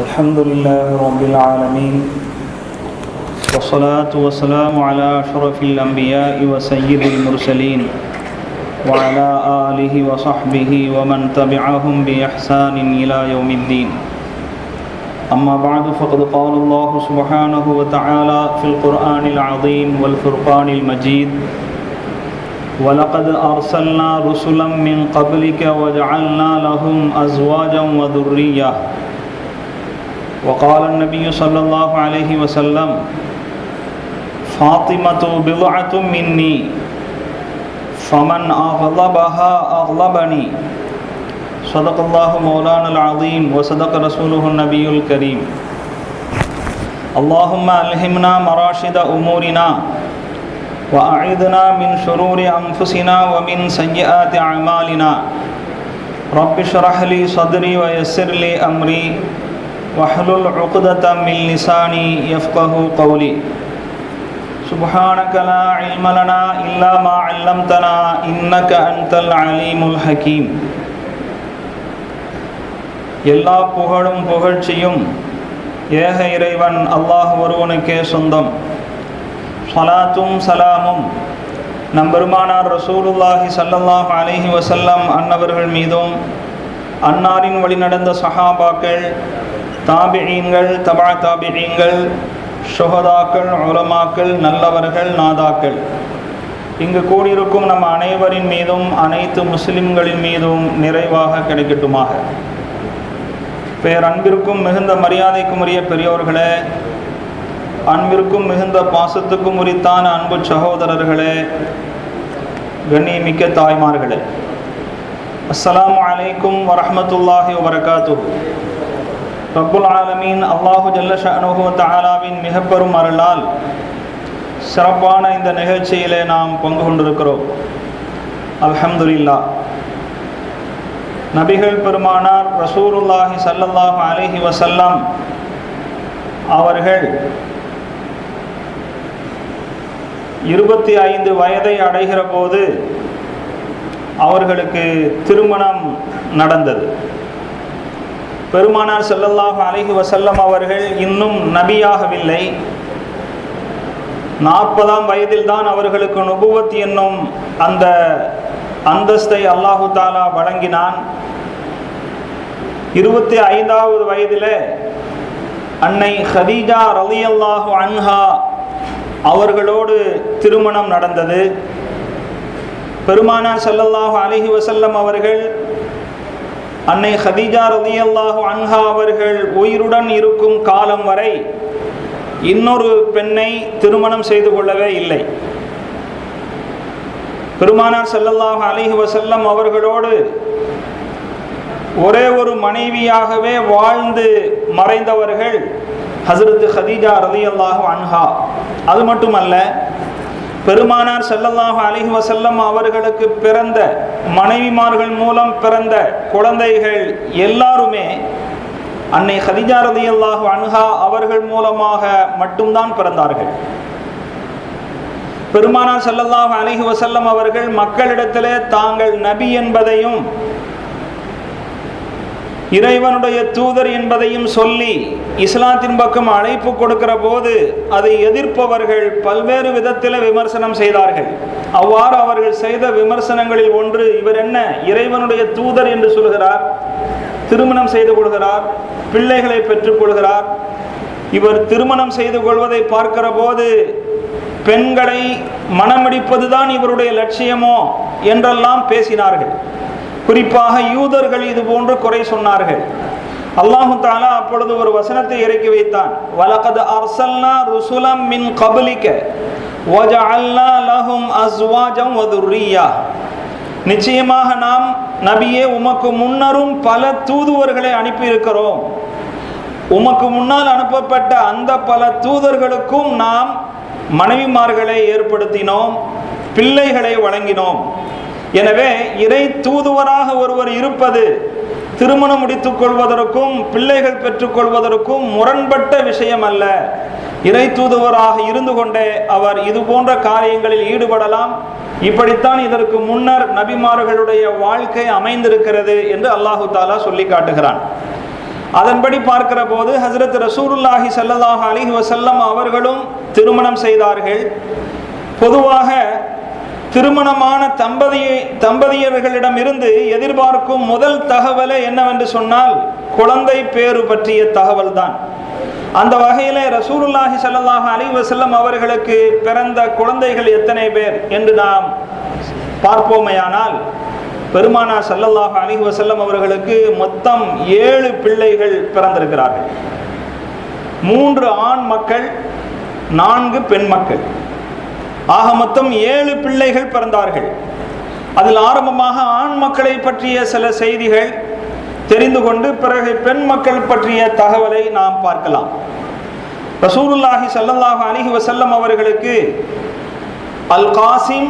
الحمد لله رب العالمين والصلاة والسلام على أشرف الأنبياء وسيد المرسلين وعلى آله وصحبه ومن تبعهم بإحسان إلى يوم الدين. أما بعد فقد قال الله سبحانه وتعالى في القرآن العظيم والفرقان المجيد: وَلَقَدْ أَرْسَلْنَا رُسُلًا مِّن قَبْلِكَ وَجَعَلْنَا لَهُمْ أَزْوَاجًا وَذُرِّيَّةً. وقال النبي صلى الله عليه وسلم: فاطمة بضعة مني فمن أغضبها أغضبني. صدق الله مولانا العظيم وصدق رسوله النبي الكريم. اللهم ألهمنا مراشد أمورنا وأعذنا من شرور أنفسنا ومن سيئات أعمالنا. رب اشرح لي صدري ويسر لي أمري واحلل عقدة من لساني يفقه قولي. سبحانك لا علم لنا إلا ما علمتنا إنك أنت العليم الحكيم. எல்லா புகழும் புகழ்ச்சியும் ஏக இறைவன் அல்லாஹ் ஒருவனுக்கே சொந்தம். ஸலாத்தும் சலாமும் நம்பெருமானார் ரசூலுல்லாஹி ஸல்லல்லாஹு அலைஹி வஸல்லம் அன்னவர்கள் மீதும், அன்னாரின் வழிநடந்த சஹாபாக்கள், தாபிஈன்கள், தபா தாபிஈன்கள், ஷுஹதாக்கள், உலமாக்கள், நல்லவர்கள், நாதாக்கள், இங்கு கூடியிருக்கும் நம் அனைவரின் மீதும் அனைத்து முஸ்லிம்களின் மீதும் நிறைவாக கிடைக்கட்டுமாக. பேரன்பிற்கும் மிகுந்த மரியாதைக்கும் உரிய பெரியோர்களே, அன்பிற்கும் மிகுந்த பாசத்துக்கும் உரித்தான அன்பு சகோதரர்களே, கண்ணியமிக்க தாய்மார்களே, அஸ்ஸலாமு அலைக்கும் வரஹ்மத்துல்லாஹி வபரகாத்துஹு. ரப்புல் ஆலமீன் அல்லாஹு ஜல்ல ஷஅனுஹு வ தஆலாவின் மிகப்பெரும் அருளால் சிறப்பான இந்த நிகழ்ச்சியிலே நாம் பங்கு கொண்டிருக்கிறோம். அல்ஹம்துலில்லாஹ். நபிகள் பெருமானார் ரசூலுல்லாஹி ஸல்லல்லாஹு அலைஹி வஸல்லம் அவர்கள் 25 வயதை அடைகிற போது அவர்களுக்கு திருமணம் நடந்தது. பெருமானார் ஸல்லல்லாஹு அலைஹி வஸல்லம் அவர்கள் இன்னும் நபியாகவில்லை. 40ஆம் வயதில் தான் அவர்களுக்கு நுபுவத் என்னும் அந்த அந்தஸ்தை அல்லாஹு தாலா வழங்கினான். 25வது வயதில் அன்னை ஹதீஜா ரலியல்லாஹு அன்ஹா அவர்களோடு திருமணம் நடந்தது. பெருமானார் ஸல்லல்லாஹு அலைஹி வஸல்லம் அவர்கள் அன்னை ஹதீஜா ரலியல்லாஹு அன்ஹா அவர்கள் உயிருடன் இருக்கும் காலம் வரை இன்னொரு பெண்ணை திருமணம் செய்து கொள்ளவே இல்லை. பெருமானார் ஸல்லல்லாஹு அலைஹி வஸல்லம் அவர்களோடு ஒரே ஒரு மனைவியாகவே வாழ்ந்து மறைந்தவர்கள் ஹஸ்ரத் ஹதீஜா ரலியல்லாஹு அன்ஹா. அது மட்டுமல்ல, பெருமானார் ஸல்லல்லாஹு அலைஹி வஸல்லம் அவர்களுக்கு பிறந்த மனைவிமார்கள் மூலம் பிறந்த குழந்தைகள் எல்லாருமே அன்னை ஹதீஜா ரலியல்லாஹு அன்ஹா அவர்கள் மூலமாக மட்டும்தான் பிறந்தார்கள். பெருமானார் ஸல்லல்லாஹு அலைஹி வஸல்லம் அவர்கள் மக்களிடத்திலே தாங்கள் நபி என்பதையும் இறைவனுடைய தூதர் என்பதையும் சொல்லி இஸ்லாத்தின் பக்கம் அழைப்பு கொடுக்கிற போது அதை எதிர்ப்பவர்கள் பல்வேறு விதத்தில் விமர்சனம் செய்தார்கள். அவ்வாறு அவர்கள் செய்த விமர்சனங்களில் ஒன்று, இவர் என்ன இறைவனுடைய தூதர் என்று சொல்கிறார், திருமணம் செய்து கொள்கிறார், பிள்ளைகளை பெற்றுக் கொள்கிறார், இவர் திருமணம் செய்து கொள்வதை பார்க்கிற போது பெண்களை மணமடிப்பதுதான் இவருடைய லட்சியமோ என்றெல்லாம் பேசினார்கள். குறிப்பாக யூதர்கள் இது போன்று குறை சொன்னார்கள். அல்லாஹு தஆலா அப்பொழுது ஒரு வசனத்தை இறக்கி வைத்தான். வலகத் அர்சல்னா ருசுலம் மின் கப்லிக வஜஅல்னா லஹும் அஸ்வாஜம் வதுர்ரியா. நிச்சயமாக நாம் நபியே உமக்கு முன்னரும் பல தூதுவர்களை அனுப்பி இருக்கிறோம். உமக்கு முன்னால் அனுப்பப்பட்ட அந்த பல தூதர்களுக்கும் நாம் மனைவிமார்களை ஏற்படுத்தினோம், பிள்ளைகளை வழங்கினோம். எனவே இறை தூதுவராக ஒருவர் இருப்பது திருமணம் முடித்துக் கொள்வதற்கும் பிள்ளைகள் பெற்றுக்கொள்வதற்கும் முரண்பட்ட விஷயம் அல்ல. இறை தூதுவராக இருந்து கொண்டே அவர் இது போன்ற காரியங்களில் ஈடுபடலாம். இப்படித்தான் இதற்கு முன்னர் நபிமார்களுடைய வாழ்க்கை அமைந்திருக்கிறது என்று அல்லாஹு தாலா சொல்லி காட்டுகிறான். அதன்படி பார்க்கிற போது ஹஜ்ரத் ரசூலுல்லாஹி ஸல்லல்லாஹு அலைஹி வஸல்லம் அவர்களும் திருமணம் செய்தார்கள். பொதுவாக திருமணமான தம்பதியர்களிடமிருந்து எதிர்பார்க்கும் முதல் தகவலை என்னவென்று சொன்னால் குழந்தை பேறு பற்றிய தகவல் தான். அந்த வகையில் ரசூலுல்லாஹி ஸல்லல்லாஹு அலைஹி வஸல்லம் அவர்களுக்கு பிறந்த குழந்தைகள் எத்தனை பேர் என்று நாம் பார்ப்போமையானால், பெருமானார் ஸல்லல்லாஹு அலைஹி வஸல்லம் அவர்களுக்கு மொத்தம் 7 பிள்ளைகள் பிறந்திருக்கிறார்கள். 3 ஆண் மக்கள், 4 பெண் மக்கள். ஆக மொத்தம் 7 பிள்ளைகள் பிறந்தார்கள். அதில் ஆரம்பமாக ஆண் மக்களை பற்றிய சில செய்திகள் தெரிந்து கொண்டு பிறகு பெண் மக்கள் பற்றிய தகவலை நாம் பார்க்கலாம். ரசூலுல்லாஹி ஸல்லல்லாஹு அலைஹி வஸல்லம் அவர்களுக்கு அல் காசிம்,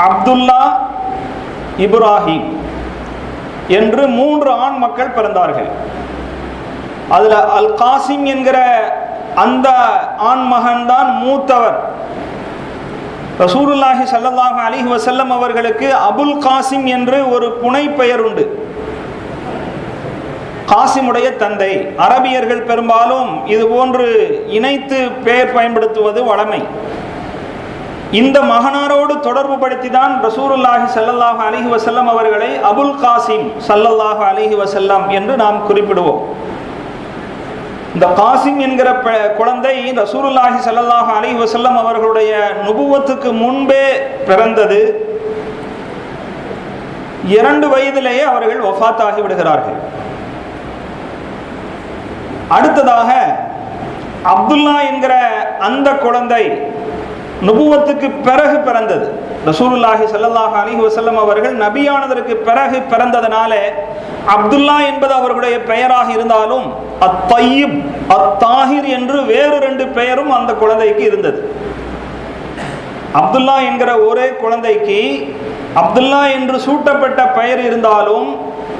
அப்துல்லா, இப்ராஹிம் என்று 3 ஆண் மக்கள் பிறந்தார்கள். அதில் அல் காசிம் என்கிற அந்த ஆண் மகன் தான் மூத்தவர். ரசூலுல்லாஹி ஸல்லல்லாஹு அலைஹி வஸல்லம் அவர்களுக்கு அபுல் காசிம் என்று ஒரு புனை பெயர் உண்டு. காசிமுடைய தந்தை. அரபியர்கள் பெரும்பாலும் இது போன்று இணைத்து பெயர் பயன்படுத்துவது வழமை. இந்த மகனாரோடு தொடர்பு படுத்தி தான் ரசூலுல்லாஹி ஸல்லல்லாஹு அலைஹி வஸல்லம் அவர்களை அபுல் காசிம் ஸல்லல்லாஹு அலைஹி வஸல்லம் என்று நாம் குறிப்பிடுவோம். இந்த காசிம் என்கிற குழந்தை ரசூலுல்லாஹி ஸல்லல்லாஹு அலைஹி வஸல்லம் அவர்களுடைய நுபுவத்துக்கு முன்பே பிறந்தது. 2 வயதிலேயே அவர்கள் வஃபாத்தாகி விடுகிறார்கள். அடுத்ததாக அப்துல்லா என்கிற அந்த குழந்தை நுபுவத்துக்கு பிறகு பிறந்தது. ரசூலுல்லாஹி ஸல்லல்லாஹு அலைஹி வஸல்லம் அவர்கள் நபியானதற்கு பிறகு பிறந்ததனால அப்துல்லா என்பது அவர்களுடைய பெயராக இருந்தாலும் அத்-தய்யிப், அத்-தாஹிர் என்று வேறு 2 பெயரும் அந்த குழந்தைக்கு இருந்தது. அப்துல்லா என்கிற ஒரே குழந்தைக்கு அப்துல்லா என்று சூட்டப்பட்ட பெயர் இருந்தாலும்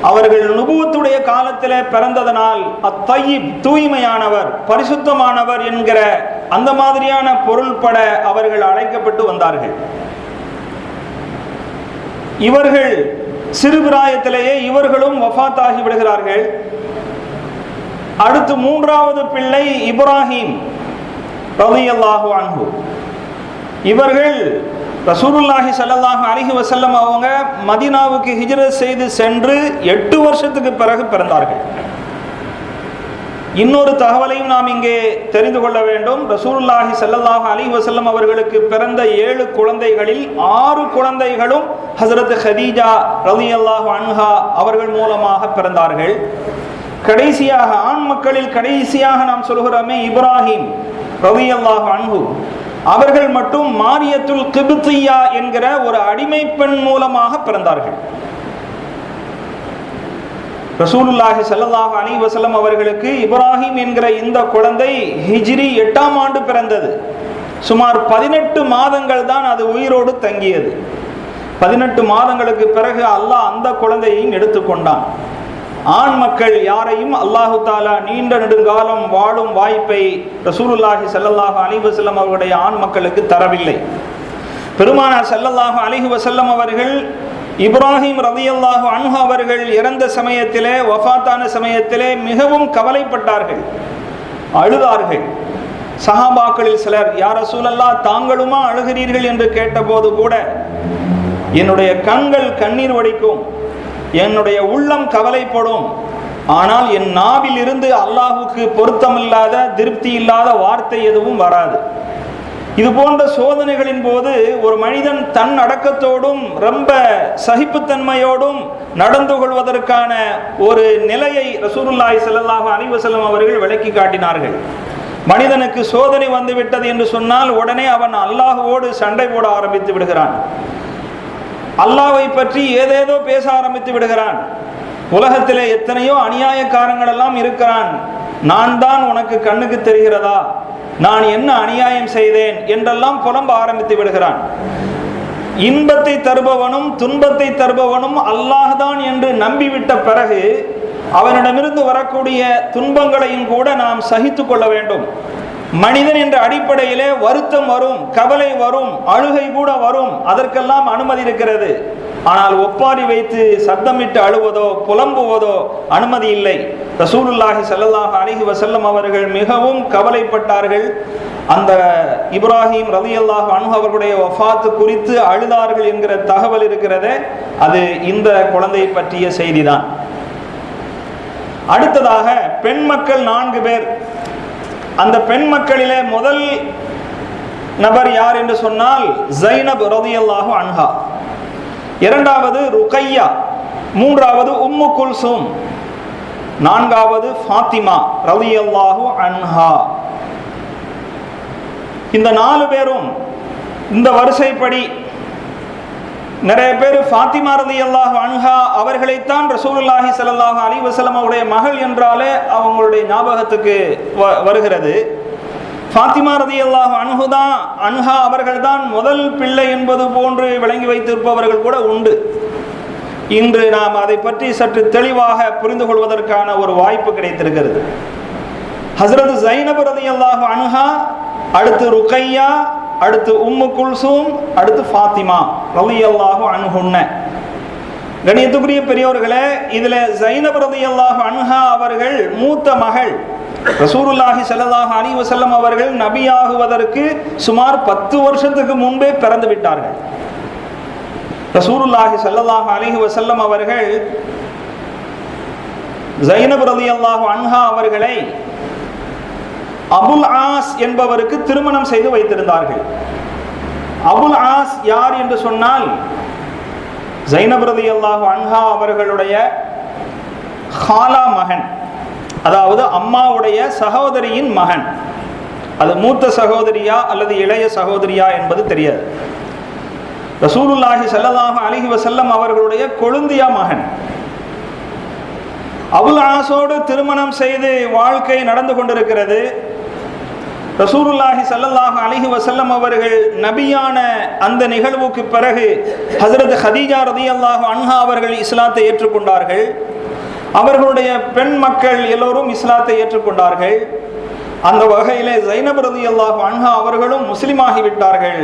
அவர்கள் நுபுவத்துடைய காலத்தில் பிறந்ததனால் அத்-தய்யிப், தூய்மையானவர், பரிசுத்தமானவர் என்கிற அந்த மாதிரியான பொருள்பட அவர்கள் அழைக்கப்பட்டு வந்தார்கள். இவர்கள் சிறுபிராயத்திலேயே இவர்களும் வஃபாத்தாகி விடுகிறார்கள். அடுத்து 3வது பிள்ளை இப்ராஹிம் ரலியல்லாஹு அன்ஹு. இவர்கள் ரசூலுல்லாஹி ஸல்லல்லாஹு அலைஹி வஸல்லம் அவங்க மதீனாவுக்கு ஹிஜ்ரத் செய்து சென்று 8 வருஷத்துக்கு பிறகு பிறந்தார்கள். இன்னொரு தகவலையும் நாம் இங்கே தெரிந்து கொள்ள வேண்டும். ரசூலுல்லாஹி ஸல்லல்லாஹு அலைஹி வஸல்லம் அவர்களுக்கு பிறந்த 7 குழந்தைகளில் 6 குழந்தைகளும் ஹஜ்ரத் ஹதீஜா ரலியல்லாஹு அன்ஹா அவர்கள் மூலமாக பிறந்தார்கள். கடைசியாக ஆண் மக்களில் கடைசியாக நாம் சொல்கிறோமே இப்ராஹிம் ரலியல்லாஹு அன்ஹு, அவர்கள் மட்டும் மாரியத்துல் கிப்தியா என்கிற ஒரு அடிமை பெண் மூலமாக பிறந்தார்கள். ரசூலுல்லாஹி ஸல்லல்லாஹு அலைஹி வஸல்லம் அவர்களுக்கு இப்ராஹிம் என்கிற இந்த குழந்தை ஹிஜ்ரி 8ஆம் ஆண்டு பிறந்தது. சுமார் 18 மாதங்கள் தான் அது உயிரோடு தங்கியது. 18 மாதங்களுக்கு பிறகு அல்லாஹ் அந்த குழந்தையையும் எடுத்துக்கொண்டான். ஆண் மக்கள் யாரையும் அல்லாஹு தாலா நீண்ட நெடுங்காலம் வாழும் வாய்ப்பை ரசூலுல்லாஹி ஸல்லல்லாஹு அலைஹி வஸல்லம் அவர்களுடைய ஆண் மக்களுக்கு தரவில்லை. பெருமானார் ஸல்லல்லாஹு அலைஹி வஸல்லம் அவர்கள் இப்ராஹிம் ரலியல்லாஹு அன்ஹு அவர்கள் இறந்த சமயத்திலே, வஃபாத்தான சமயத்திலே மிகவும் கவலைப்பட்டார்கள், அழுதார்கள். சஹாபாக்களில் சிலர், யா ரசூலல்லாஹ் தாங்களுமா அழுகிறீர்கள் என்று கேட்டபோது கூட, என்னுடைய கண்கள் கண்ணீர் வடிக்கும், என்னுடைய உள்ளம் கவலைப்படும், ஆனால் என் நாவில் இருந்து அல்லாஹுக்கு பொருத்தமில்லாத, திருப்தி இல்லாத வார்த்தை எதுவும் வராது. இது போன்ற சோதனைகளின் போது ஒரு மனிதன் தன் அடக்கத்தோடும் ரொம்ப சகிப்புத்தன்மையோடும் நடந்து கொள்வதற்கான ஒரு நிலையை ரசூலுல்லாஹி ஸல்லல்லாஹு அலைஹி வஸல்லம் அவர்கள் விளக்கி காட்டினார்கள். மனிதனுக்கு சோதனை வந்துவிட்டது என்று சொன்னால் உடனே அவன் அல்லாஹுவோடு சண்டை போட ஆரம்பித்து விடுகிறான். அல்லாஹ்வை பற்றி ஏதேதோ பேச ஆரம்பித்து விடுகிறான். உலகத்திலே எத்தனையோ அநியாயக்காரங்கள் எல்லாம் இருக்கிறான், நான் தான் உனக்கு கண்ணுக்கு தெரிகிறதா, நான் என்ன அநியாயம் செய்தேன் என்றெல்லாம் புலம்ப ஆரம்பித்து விடுகிறான். இன்பத்தை தருபவனும் துன்பத்தை தருபவனும் அல்லாஹ் தான் என்று நம்பிவிட்ட பிறகு அவனிடமிருந்து வரக்கூடிய துன்பங்களையும் கூட நாம் சகித்து கொள்ள வேண்டும். மனிதன் என்ற அடிப்படையிலே வருத்தம் வரும், கவலை வரும், அழுகை கூட வரும், அதற்கெல்லாம் அனுமதி இருக்கிறது. ஆனால் ஒப்பாரி வைத்து சத்தமிட்டு அழுவதோ புலம்புவதோ அனுமதி இல்லை. ரசூலுல்லாஹி ஸல்லல்லாஹு அலைஹி வஸல்லம் அவர்கள் மிகவும் கவலைப்பட்டார்கள். அந்த இப்ராஹிம் ரலியல்லாஹு அன்ஹு அவர்களுடைய வஃபாத் குறித்து அழுதார்கள் என்கிற தகவல் இருக்கிறதே, அது இந்த குழந்தை பற்றிய செய்திதான். அடுத்ததாக பெண் மக்கள் 4 பேர். அந்த பெண் மக்களிலே முதல் நபர் யார் என்று சொன்னால் ஸைனப் ரலியல்லாஹு அன்ஹா, இரண்டாவது ருக்கையா, மூன்றாவது உம்மு குல்சூம், நான்காவது ஃபாத்திமா ரலியல்லாஹு அன்ஹா. இந்த 4 பேரும் இந்த வரிசைப்படி நிறைய பேர் ஃபாத்திமா ரலியல்லாஹு அன்ஹா அவர்களைத்தான் ரசூலுல்லாஹி ஸல்லல்லாஹு அலைஹி வஸல்லம் அவருடைய மகள் என்றாலே அவங்களுடைய ஞாபகத்துக்கு வருகிறது. ஃபாத்திமா ரலியல்லாஹு அன்ஹா அவர்கள் தான் முதல் பிள்ளை என்பது போன்று விளங்கி வைத்திருப்பவர்கள் கூட உண்டு. இன்று நாம் அதை பற்றி சற்று தெளிவாக புரிந்து கொள்வதற்கான ஒரு வாய்ப்பு கிடைத்திருக்கிறது. ஹஸ்ரத் ஸைனப் ரலியல்லாஹு அன்ஹா, அடுத்து ருக்கையா, அடுத்து உம்மு குல்சூம், அடுத்து ஃபாத்திமா ரலியல்லாஹு அன்ஹுன்ன. கண்ணியத்துக்குரிய பெரியோர்களே, இதில் ஸைனப் ரலியல்லாஹு அன்ஹா அவர்கள் மூத்த மகள். ரசூலுல்லாஹி ஸல்லல்லாஹு அலைஹி வஸல்லம் அவர்கள் நபியாகுவதற்கு சுமார் 10 வருஷத்துக்கு முன்பே பிறந்து விட்டார்கள். ரசூலுல்லாஹி ஸல்லல்லாஹு அலைஹி வஸல்லம் அவர்கள் ஸைனப் ரலியல்லாஹு அன்ஹா அவர்களை அபுல் ஆஸ் என்பவருக்கு திருமணம் செய்து வைத்திருந்தார்கள். அபுல் ஆஸ் யார் என்று சொன்னால் ஸைனப் ரலியல்லாஹு அன்ஹா அவர்களுடைய ஹாலா மகன், அதாவது அம்மாவுடைய சகோதரியின் மகன். அது மூத்த சகோதரியா அல்லது இளைய சகோதரியா என்பது தெரியாது. ரசூலுல்லாஹி ஸல்லல்லாஹு அலைஹி வஸல்லம் அவர்களுடைய கொழுந்தியா மகன். அபுல் ஆஸோடு திருமணம் செய்து வாழ்க்கை நடந்து கொண்டிருக்கிறது. ரசூலுல்லாஹி ஸல்லல்லாஹு அலைஹி வஸல்லம் அவர்கள் நபியான அந்த நிகழ்வுக்கு பிறகு ஹஜ்ரத் ஹதீஜா ரலியல்லாஹு அன்ஹா அவர்கள் இஸ்லாத்தை ஏற்றுக்கொண்டார்கள். அவர்களுடைய பெண் மக்கள் எல்லோரும் இஸ்லாத்தை ஏற்றுக்கொண்டார்கள். அந்த வகையிலே ஸைனப் ரலியல்லாஹு அன்ஹா அவர்களும் முஸ்லிமாகிவிட்டார்கள்.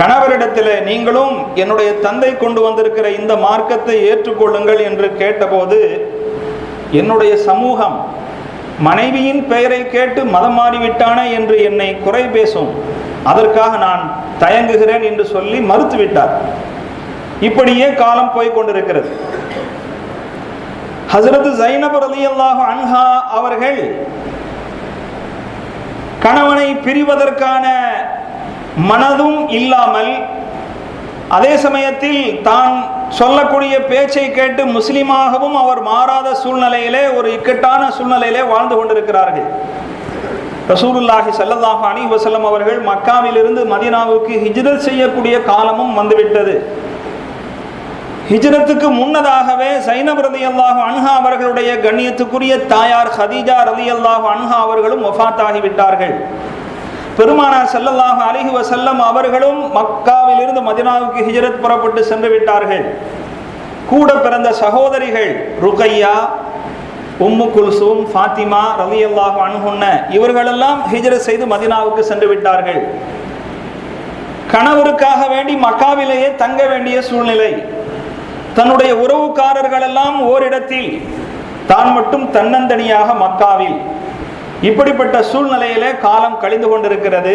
கணவரிடத்தில் நீங்களும் என்னுடைய தந்தை கொண்டு வந்திருக்கிற இந்த மார்க்கத்தை ஏற்றுக்கொள்ளுங்கள் என்று கேட்டபோது, என்னுடைய சமூகம் மனைவியின் பெயரை கேட்டு மதம் மாறிவிட்டானே என்று என்னை குறை பேசும், அதற்காக நான் தயங்குகிறேன் என்று சொல்லி மறுத்துவிட்டார். இப்படியே காலம் போய் கொண்டிருக்கிறது. ஹஜ்ரத் ஸைனப் ரலியல்லாஹு அன்ஹா அவர்கள் கணவனை பிரிவதற்கான மனதும் இல்லாமல், அதே சமயத்தில் தான் சொல்லக்கூடிய பேச்சை கேட்டு முஸ்லிமாகவும் அவர் மாறாத சூழ்நிலையிலே, ஒரு இக்கட்டான சூழ்நிலையிலே வாழ்ந்து கொண்டிருக்கிறார்கள். ரசூலுல்லாஹி ஸல்லல்லாஹு அலைஹி வஸல்லம் அவர்கள் மக்காவிலிருந்து மதீனாவுக்கு ஹிஜ்ரத் செய்யக்கூடிய காலமும் வந்துவிட்டது. ஹிஜ்ரத்துக்கு முன்னதாகவே ஸைனப் ரலியல்லாஹு அன்ஹா அவர்களுடைய கண்ணியத்துக்குரிய தாயார் ஹதீஜா ரலியல்லாஹு அன்ஹா அவர்களும் வஃபாத்தாகிவிட்டார்கள். பெருமானார் ஸல்லல்லாஹு அலைஹி வஸல்லம் அவர்களும் மக்காவிலிருந்து மதீனாவுக்கு ஹிஜ்ரத் புறப்பட்டு சென்று விட்டார்கள். கூட பிறந்த சகோதரிகள் ருக்கையா, உம்மு குல்சூம், ஃபாத்திமா ரலியல்லாஹு அன்ஹுன்ன இவர்களெல்லாம் ஹிஜ்ரத் செய்து மதீனாவுக்கு சென்று விட்டார்கள். கணவருக்காக வேண்டி மக்காவிலேயே தங்க வேண்டிய சூழ்நிலை. தன்னுடைய உறவுக்காரர்கள் எல்லாம் ஓரிடத்தில், தான் மட்டும் தன்னந்தனியாக மக்காவில். இப்படிப்பட்ட சூழ்நிலையிலே காலம் கழிந்து கொண்டிருக்கிறது.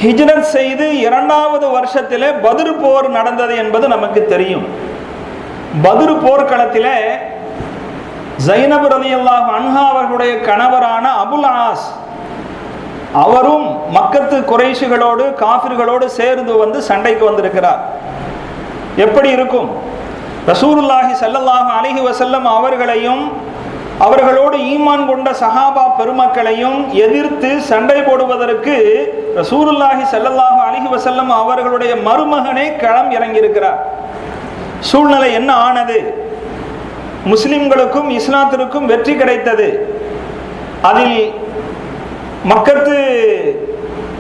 ஹிஜ்ரத் செய்து 2வது வருஷத்திலே பத்ர் போர் நடந்தது என்பது நமக்கு தெரியும். பத்ர் போர்க்களத்திலே ஸைனப் ரலியல்லாஹு அன்ஹா அவர்களுடைய கணவரான அபுல் ஆஸ் அவரும் மக்கத்து குறைஷிகளோடு காஃபிர்களோடு சேர்ந்து வந்து சண்டைக்கு வந்திருக்கிறார். எப்படி இருக்கும்? ரசூலுல்லாஹி ஸல்லல்லாஹு அலைஹி வஸல்லம் அவர்களையும் அவர்களோடு ஈமான் கொண்ட சஹாபா பெருமக்களையும் எதிர்த்து சண்டை போடுவதற்கு ரசூலுல்லாஹி ஸல்லல்லாஹு அலைஹி வஸல்லம் அவர்களுடைய மருமகனே களம் இறங்கியிருக்கிறார். சூழ்நிலை என்ன ஆனது? முஸ்லிம்களுக்கும் இஸ்லாத்திற்கும் வெற்றி கிடைத்தது. அதில் மக்கத்து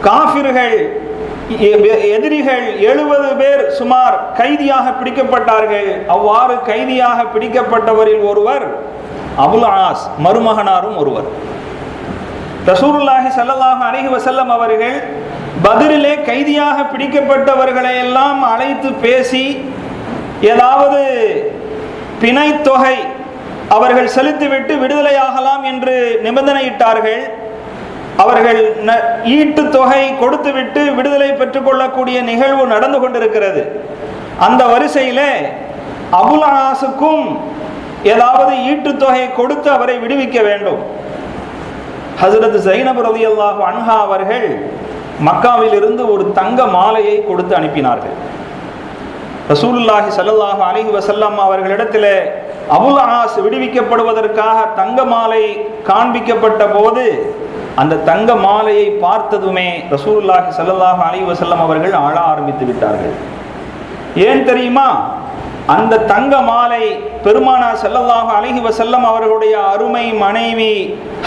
காஃபிர்கள் எதிரிகள் 70 பேர் சுமார் கைதியாக பிடிக்கப்பட்டார்கள். அவ்வாறு கைதியாக பிடிக்கப்பட்டவரில் ஒருவர் அபுல் ஆஸ், மருமகனாரும் ஒருவர். ரசூலுல்லாஹி ஸல்லல்லாஹு அலைஹி வஸல்லம் அவர்கள் பத்ரிலே கைதியாக பிடிக்கப்பட்டவர்களை எல்லாம் அழைத்து பேசி ஏதாவது பிணைத்தொகை அவர்கள் செலுத்திவிட்டு விடுதலையாகலாம் என்று நிபந்தனையிட்டார்கள். அவர்கள் ஈட்டு தொகை கொடுத்துவிட்டு விடுதலை பெற்றுக்கொள்ளக்கூடிய நிகழ்வு நடந்து கொண்டிருக்கிறது. அந்த வரிசையிலே அபுல் ஆஸுக்கும் ஏதாவது ஈட்டு தொகை கொடுத்து அவரை விடுவிக்க வேண்டும். ஹஜ்ரத் ஸைனப் ரலியல்லாஹு அன்ஹா அவர்கள் மக்காவில் இருந்து ஒரு தங்க மாலையை கொடுத்து அனுப்பினார்கள். ரசூலுல்லாஹி ஸல்லல்லாஹு அலைஹி வஸல்லம் அவர்களிடத்தில் அபுல் ஆஸ் விடுவிக்கப்படுவதற்காக தங்க மாலை காண்பிக்கப்பட்ட போது அந்த தங்க மாலையை பார்த்ததுமே ரசூலுல்லாஹி ஸல்லல்லாஹு அலைஹி வஸல்லம் அவர்கள் அழ ஆரம்பித்து விட்டார்கள். ஏன் தெரியுமா? அந்த தங்க மாலை பெருமானார் ஸல்லல்லாஹு அலைஹி வஸல்லம் அவர்களுடைய அருமை மனைவி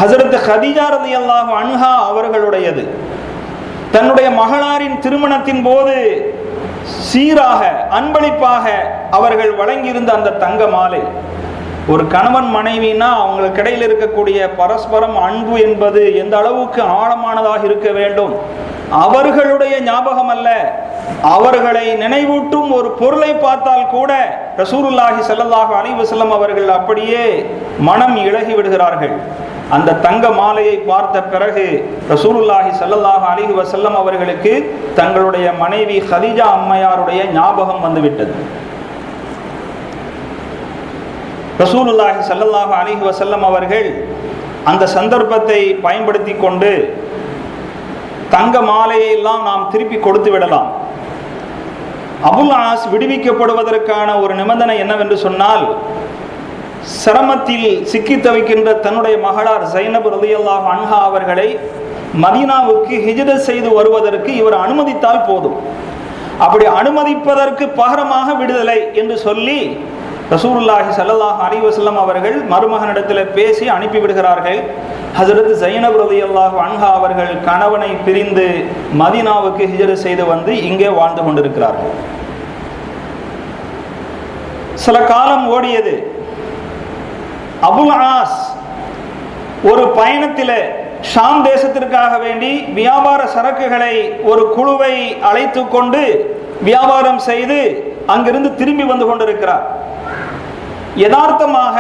ஹஜ்ரத் கதீஜா ரலியல்லாஹு அன்ஹா அவர்களுடையது. தன்னுடைய மகளாரின் திருமணத்தின் போது சீராக அன்பளிப்பாக அவர்கள் வழங்கியிருந்த அந்த தங்க மாலை. ஒரு கணவன் மனைவினா அவங்களுக்கு இடையில் இருக்கக்கூடிய பரஸ்பரம் அன்பு என்பது எந்த அளவுக்கு ஆழமானதாக இருக்க வேண்டும். அவர்களுடைய ஞாபகம் அல்ல, அவர்களை நினைவூட்டும் ஒரு பொருளை பார்த்தால் கூட ரசூலுல்லாஹி ஸல்லல்லாஹு அலைஹி வஸல்லம் அவர்கள் அப்படியே மனம் இளகி விடுகிறார்கள். அந்த தங்க மாலையை பார்த்த பிறகு ரசூலுல்லாஹி ஸல்லல்லாஹு அலைஹி வஸல்லம் அவர்களுக்கு தங்களுடைய மனைவி கதீஜா அம்மையாருடைய ஞாபகம் வந்துவிட்டது. ரசூலுல்லாஹி ஸல்லல்லாஹு அலைஹி வஸல்லம் அவர்கள் அந்த சந்தர்ப்பத்தை பயன்படுத்தி கொண்டு தங்க மாலையை எல்லாம் நாம் திருப்பி கொடுத்து விடலாம். அபுல் ஆஸ் விடுவிக்கப்படுவதற்கான ஒரு நிபந்தனை என்னவென்று சொன்னால், சிரமத்தில் சிக்கி தவிக்கின்ற தன்னுடைய மகளார் ஸைனப் ரலியல்லாஹு அன்ஹா அவர்களை மதீனாவுக்கு ஹிஜ்ரத் செய்து வருவதற்கு இவர் அனுமதித்தால் போதும். அப்படி அனுமதிப்பதற்கு பகரமாக விடுதலை என்று சொல்லி ரசூலுல்லாஹி ஸல்லல்லாஹு அலைஹி வஸல்லம் அவர்கள் மருமகனிடத்தில் பேசி அனுப்பிவிடுகிறார்கள். ஹஜ்ரத் ஸைனப் ரலியல்லாஹு அன்ஹா அவர்கள் கணவனை பிரிந்து மதீனாவுக்கு ஹிஜ்ரத் செய்து வந்து இங்கே வாழ்ந்து கொண்டிருக்கிறார்கள். சில காலம் ஓடியது. அபுல் ஆஸ் ஒரு பயணத்தில் ஷாம் தேசத்திற்காக வேண்டி வியாபார சரக்குகளை ஒரு குழுவை அழைத்து கொண்டு வியாபாரம் செய்து அங்கிருந்து திரும்பி வந்து கொண்டிருக்கிறார். யதார்த்தமாக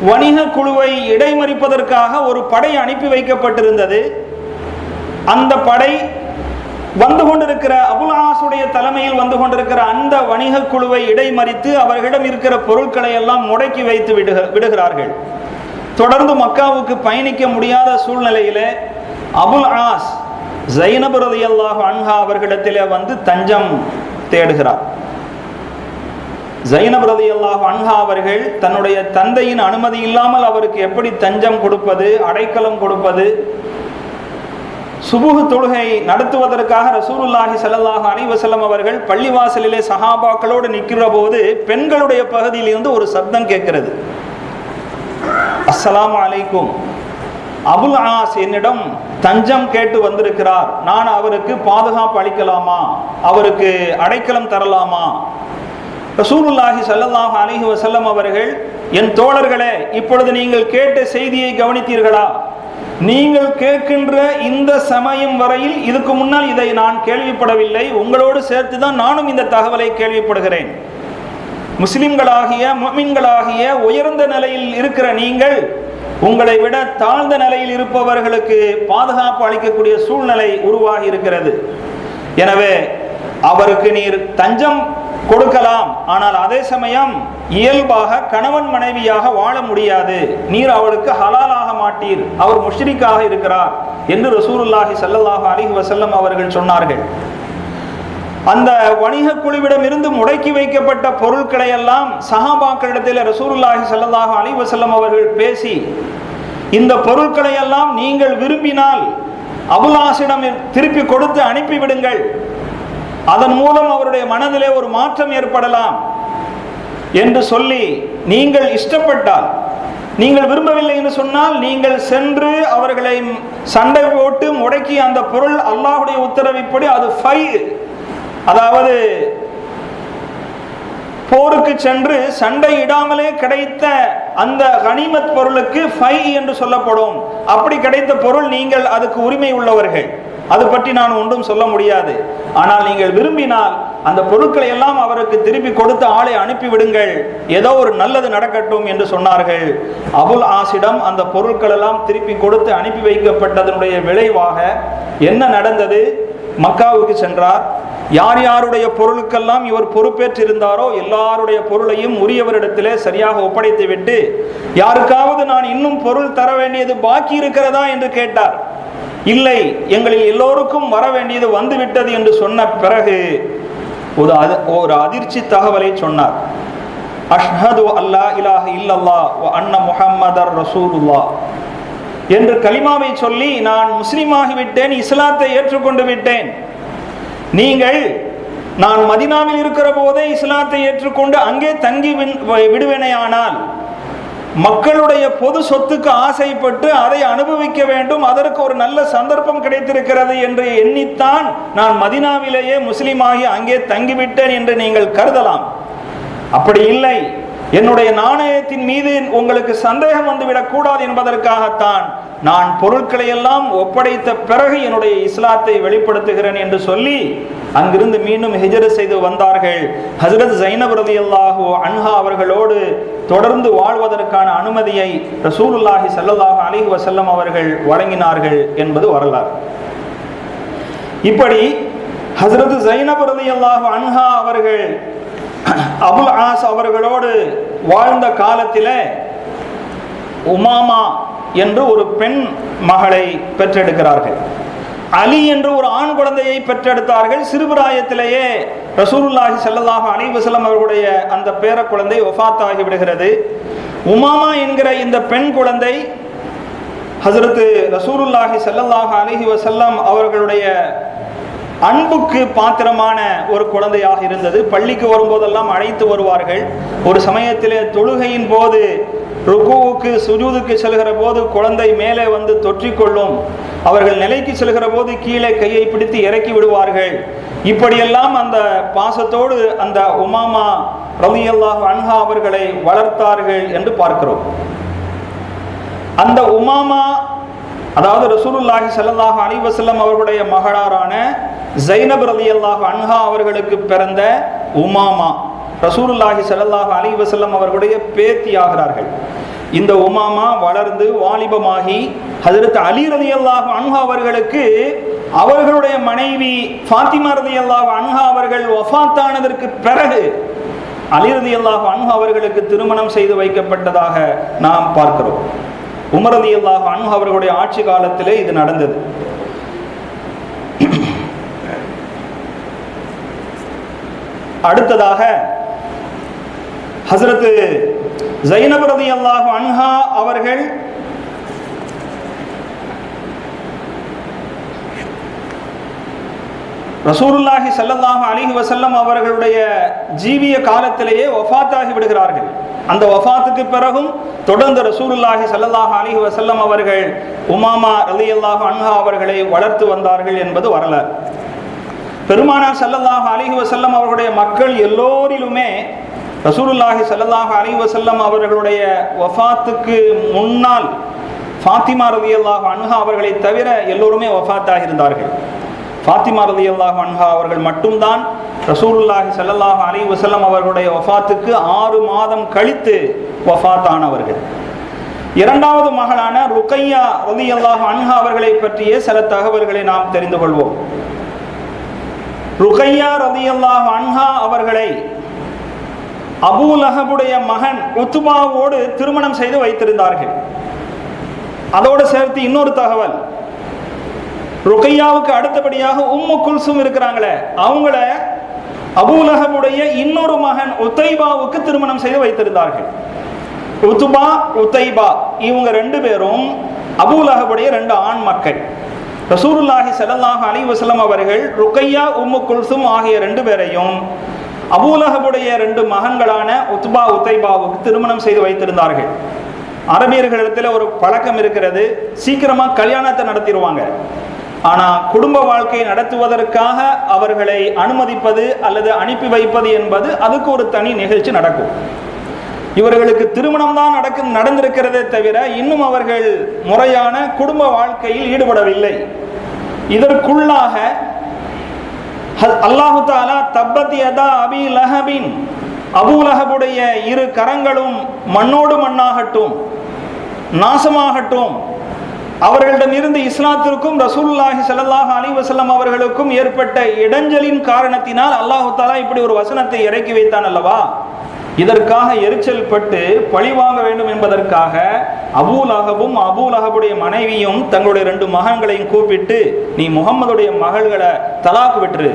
வணிக குழுவை இடைமறிப்பதற்காக ஒரு படை அனுப்பி வைக்கப்பட்டிருந்தது. அந்த படை வந்து கொண்டிருக்கிற அபுல் ஆஸுடைய தலைமையில் வந்து கொண்டிருக்கிற அந்த வணிக குழுவை இடைமறித்து அவர்களிடம் இருக்கிற பொருட்களை எல்லாம் முடக்கி வைத்து விடுகிறார்கள். தொடர்ந்து மக்காவுக்கு பயணிக்க முடியாத சூழ்நிலையில அபுல் ஆஸ் ஸைனப் ரலியல்லாஹு அன்ஹா அவர்களிடத்திலே வந்து தஞ்சம் தேடுகிறார். ஸைனப் ரலியல்லாஹு அன்ஹா அவர்கள் தன்னுடைய தந்தையின் அனுமதி இல்லாமல் அவருக்கு எப்படி தஞ்சம் கொடுப்பது, அடைக்கலம் கொடுப்பது? சுபுஹ் தொழுகை நடத்துவதற்காக ரசூலுல்லாஹி ஸல்லல்லாஹு அலைஹி வஸல்லம் அவர்கள் பள்ளிவாசலிலே சஹாபாக்களோடு நிற்கிற போது பெண்களுடைய பகுதியில் இருந்து ஒரு சப்தம் கேட்கிறது. அஸ்ஸலாமு அலைக்கும், அபுல் ஆஸ் என்னிடம் தஞ்சம் கேட்டு வந்திருக்கிறார், நான் அவருக்கு பாதுகாப்பு அளிக்கலாமா, அவருக்கு அடைக்கலம் தரலாமா? ரசூலுல்லாஹி ஸல்லல்லாஹு அலைஹி வஸல்லம் அவர்கள், என் தோழர்களே, இப்பொழுது நீங்கள் கேட்ட செய்தியை கவனித்தீர்களா? நீங்கள் கேட்கின்ற இந்த சமயம் வரையில் இதுக்கு முன்னால் இதை நான் கேள்விப்படவில்லை. உங்களோடு சேர்த்துதான் நானும் இந்த தகவலை கேள்விப்படுகிறேன். முஸ்லிம்களாகிய முஃமின்களாகிய உயர்ந்த நிலையில் இருக்கிற நீங்கள் உங்களை விட தாழ்ந்த நிலையில் இருப்பவர்களுக்கு பாதுகாப்பு அளிக்கக்கூடிய சூழ்நிலை உருவாகி இருக்கிறது. எனவே அவருக்கு நீர் தஞ்சம் கொடுக்கலாம், ஆனால் அதே சமயம் இயல்பாக கணவன் மனைவியாக வாழ முடியாது, நீர் அவளுக்கு ஹலாலாக மாட்டீர், அவர் முஷ்ரிக்காக இருக்கிறார் என்று ரசூலுல்லாஹி ஸல்லல்லாஹு அலைஹி வஸல்லம் அவர்கள் சொன்னார்கள். அந்த வணிக குழுவிடம் இருந்து முடக்கி வைக்கப்பட்ட பொருட்களை எல்லாம் சஹாபாக்களிடத்தில் ரசூலுல்லாஹி ஸல்லல்லாஹு அலைஹி வஸல்லம் அவர்கள் பேசி, இந்த பொருட்களை எல்லாம் நீங்கள் விரும்பினால் அபுல் ஆஸிடம் திருப்பி கொடுத்து அனுப்பிவிடுங்கள், அதன் மூலம் அவருடைய மனதிலே ஒரு மாற்றம் ஏற்படலாம் என்று சொல்லி, நீங்கள் இஷ்டப்பட்டால், நீங்கள் விரும்பவில்லை என்று சொன்னால் நீங்கள் சென்று அவர்களை சண்டை போட்டு முடக்கி அந்த பொருள் அல்லாஹ்வுடைய உத்தரவின்படி அது ஃபை, அதாவது போருக்கு சென்று சண்டை இடாமலே கிடைத்த அந்த கனிமத் பொருளுக்கு ஃபை என்று சொல்லப்படும். அப்படி கிடைத்த பொருள் நீங்கள் அதுக்கு உரிமை உள்ளவர்கள், அது பற்றி நான் ஒன்றும் சொல்ல முடியாது. ஆனால் நீங்கள் விரும்பினால் அந்த பொருட்களை எல்லாம் அவருக்கு திருப்பி கொடுத்து ஆளை அனுப்பிவிடுங்கள், ஏதோ ஒரு நல்லது நடக்கட்டும் என்று சொன்னார்கள். அபுல் ஆஸிடம் அந்த பொருட்கள் எல்லாம் திருப்பி கொடுத்து அனுப்பி வைக்கப்பட்டதனுடைய விளைவாக என்ன நடந்தது? மக்காவுக்கு சென்றார். யார் யாருடைய பொருளுக்கெல்லாம் இவர் பொறுப்பேற்றிருந்தாரோ எல்லாருடைய பொருளையும் உரியவரிடத்திலே சரியாக ஒப்படைத்து விட்டு, யாருக்காவது நான் இன்னும் பொருள் தர வேண்டியது பாக்கி இருக்கிறதா என்று கேட்டார். இல்லை, எங்களில் எல்லோருக்கும் வர வேண்டியது வந்துவிட்டது என்று சொன்ன பிறகு ஒரு அதிர்ச்சி தகவலை சொன்னார். அஷ்ஹது அல்லா இலாஹ இல்லல்லாஹ் வ அன்ன முஹம்மதர் ரசூலுல்லாஹ் என்று கலிமாவை சொல்லி நான் முஸ்லிமாகிவிட்டேன், இஸ்லாத்தை ஏற்றுக்கொண்டு விட்டேன். நீங்கள் நான் மதீனாவில் இருக்கிற போதே இஸ்லாத்தை ஏற்றுக்கொண்டு அங்கே தங்கி விடுவேனேயானால் மக்களுடைய பொது சொத்துக்கு ஆசைப்பட்டு அதை அனுபவிக்க வேண்டும், அதற்கு ஒரு நல்ல சந்தர்ப்பம் கிடைத்திருக்கிறது என்று எண்ணித்தான் நான் மதீனாவிலேயே முஸ்லிமாகி அங்கே தங்கிவிட்டேன் என்று நீங்கள் கருதலாம். அப்படி இல்லை, என்னுடைய நாணயத்தின் மீது உங்களுக்கு சந்தேகம் வந்துவிடக் கூடாது என்பதற்காகத்தான் நான் பொருட்களை எல்லாம் ஒப்படைத்த பிறகு என்னுடைய இஸ்லாத்தை வெளிப்படுத்துகிறேன் என்று சொல்லி அங்கிருந்து மீண்டும் ஹிஜ்ரத் செய்து வந்தார்கள். ஹஜ்ரத் ஸைனப் ரலியல்லாஹு அன்ஹா அவர்களோடு தொடர்ந்து வாழ்வதற்கான அனுமதியை ரசூலுல்லாஹி ஸல்லல்லாஹு அலைஹி வஸல்லம் அவர்கள் வழங்கினார்கள் என்பது வரலாறு. இப்படி ஹஜ்ரத் ஸைனப் ரலியல்லாஹு அன்ஹா அவர்கள் அபுல் ஆஸ் அவர்களோடு வாழ்ந்த காலத்திலே உமாமா என்று ஒரு பெண் மகளை பெற்றெடுக்கிறார்கள். அலி என்று ஒரு ஆண் குழந்தையை பெற்றெடுத்தார்கள். சிறுபிராயத்திலேயே ரசூலுல்லாஹி ஸல்லல்லாஹு அலைஹி வஸல்லம் அவர்களுடைய அந்த பேர குழந்தை வஃபாத் ஆகி விடுகிறது. உமாமா என்கிற இந்த பெண் குழந்தை ஹஜ்ரத் ரசூலுல்லாஹி ஸல்லல்லாஹு அலைஹி வஸல்லம் அவர்களுடைய அன்புக்கு பாத்திரமான ஒரு குழந்தையாக இருந்தது. பள்ளிக்கு வரும்போதெல்லாம் அழைத்து வருவார்கள். ஒரு சமயத்திலே தொழுகையின் போது ருக்குவுக்கு சுஜூதுக்கு செல்கிற போது குழந்தை மேலே வந்து தொற்றிக்கொள்ளும். அவர்கள் நிலைக்கு செல்கிற போது கீழே கையை பிடித்து இறக்கி விடுவார்கள். இப்படியெல்லாம் அந்த பாசத்தோடு அந்த உமாமா ரலியல்லாஹு அன்ஹா அவர்களை வளர்த்தார்கள் என்று பார்க்கிறோம். அந்த உமாமா, அதாவது ரசூலுல்லாஹி ஸல்லல்லாஹு அலைஹி வஸல்லம் அவர்களுடைய மகளாரான ஸைனப் ரலியல்லாஹு அன்ஹா அவர்களுக்கு பிறந்த உமாமா ரசூலுல்லாஹி ஸல்லல்லாஹு அலைஹி வஸல்லம் அவர்களுடைய பேத்தி ஆகிறார்கள். இந்த உமாமா வளர்ந்து வாலிபமாகி ஹஜ்ரத் அலி ரலியல்லாஹு அன்ஹா அவர்களுக்கு அவர்களுடைய மனைவி ஃபாத்திமா ரலியல்லாஹு அன்ஹா அவர்கள் வஃபாத்தானதற்கு பிறகு அலி ரலியல்லாஹு அன்ஹா அவர்களுக்கு திருமணம் செய்து வைக்கப்பட்டதாக நாம் பார்க்கிறோம். உமர் ரலியல்லாஹு அன்ஹு அவர்களுடைய ஆட்சி காலத்திலே இது நடந்தது. அடுத்ததாக ஹஜ்ரத் ஸைனப் ரலியல்லாஹு அன்ஹா அவர்கள் ரசூலுல்லாஹி ஸல்லல்லாஹு அலைஹி வஸல்லம் அவர்களுடைய ஜீவிய காலத்திலேயே வஃபாத்தாகி விடுகிறார்கள். அந்த வஃபாத்துக்கு பிறகும் தொடர்ந்து ரசூலுல்லாஹி ஸல்லல்லாஹு அலைஹி வஸல்லம் அவர்கள் உமாமா ரலியல்லாஹு அன்ஹா அவர்களை வளர்த்து வந்தார்கள் என்பது வரலாறு. பெருமானார் ஸல்லல்லாஹு அலைஹி வஸல்லம் அவர்களுடைய மக்கள் எல்லோரிலுமே ரசூலுல்லாஹி ஸல்லல்லாஹு அலைஹி வஸல்லம் அவர்களுடைய வஃபாத்துக்கு முன்னால் ஃபாத்திமா ரலியல்லாஹு அன்ஹா அவர்களை தவிர எல்லோருமே வஃபாத்தாக இருந்தார்கள். ஃபாத்திமா ரலியல்லாஹு அன்ஹா அவர்கள் மட்டும்தான் ரசூலுல்லாஹி ஸல்லல்லாஹு அலைஹி வஸல்லம் அவர்களுடைய வஃபாத்துக்கு 6 மாதம் கழித்து வஃபாத்தானவர்கள். இரண்டாவது மகளான ருக்கையா ரலியல்லாஹு அன்ஹா அவர்களை பற்றிய சில தகவல்களை நாம் தெரிந்து கொள்வோம். ருக்கையா ரலியல்லாஹு அன்ஹா அவர்களை அபூ லஹபுடைய மகன் உத்பாவோடு திருமணம் செய்து வைத்திருந்தார்கள். அதோடு சேர்த்து இன்னொரு தகவல், ருக்கையாவுக்கு அடுத்தபடியாக உம்மு குல்சும் இருக்கிறாங்களே, அவங்கள அபூ லஹபுடைய இன்னொரு மகன் உத்தைபாவுக்கு திருமணம் செய்து வைத்திருந்தார்கள். உத்பா உத்தைபா இவங்க 2 பேரும் அபூ லஹபுடைய 2 ஆண் மக்கள். ரசூலுல்லாஹி ஸல்லல்லாஹு அலைஹி வஸல்லம் அவர்கள் ருக்கையா உம்மு குல்சும் ஆகிய 2 பேரையும் அபூ லஹபுடைய 2 மகன்களான உத்பா உத்தைபாவுக்கு திருமணம் செய்து வைத்திருந்தார்கள். அரபியர்களிடத்தில் ஒரு பழக்கம் இருக்கிறது, சீக்கிரமா கல்யாணத்தை நடத்திடுவாங்க. ஆனால் குடும்ப வாழ்க்கை நடத்துவதற்காக அவர்களை அனுமதிப்பது அல்லது அனுப்பி வைப்பது என்பது அதுக்கு ஒரு தனி நிகழ்ச்சி நடக்கும். இவர்களுக்கு திருமணம் தான் நடந்திருக்கிறதே தவிர இன்னும் அவர்கள் முறையான குடும்ப வாழ்க்கையில் ஈடுபடவில்லை. இதற்குள்ளாக அல்லாஹு தஆலா தப்பத் யதா அபி லஹபின், அபூ லஹபுடைய இரு கரங்களும் மண்ணோடு மண்ணாகட்டும், நாசமாகட்டும், அவர்களிடமிருந்து இஸ்லாத்திற்கும் ரசூலுல்லாஹி ஸல்லல்லாஹு அலைஹி வஸல்லம் அவர்களுக்கும் ஏற்பட்ட இடைஞ்சலின் காரணத்தினால் அல்லாஹு தஆலா இப்படி ஒரு வசனத்தை இறக்கி வைத்தான் அல்லவா. இதற்காக எரிச்சல் பட்டு பழி வாங்க வேண்டும் என்பதற்காக அபூ லஹபும் அபூ லஹபுடைய மனைவியும் தங்களுடைய 2 மகன்களையும் கூப்பிட்டு, நீ முகம்மதுடைய மகள்களை தலாக்கு விட்டுரு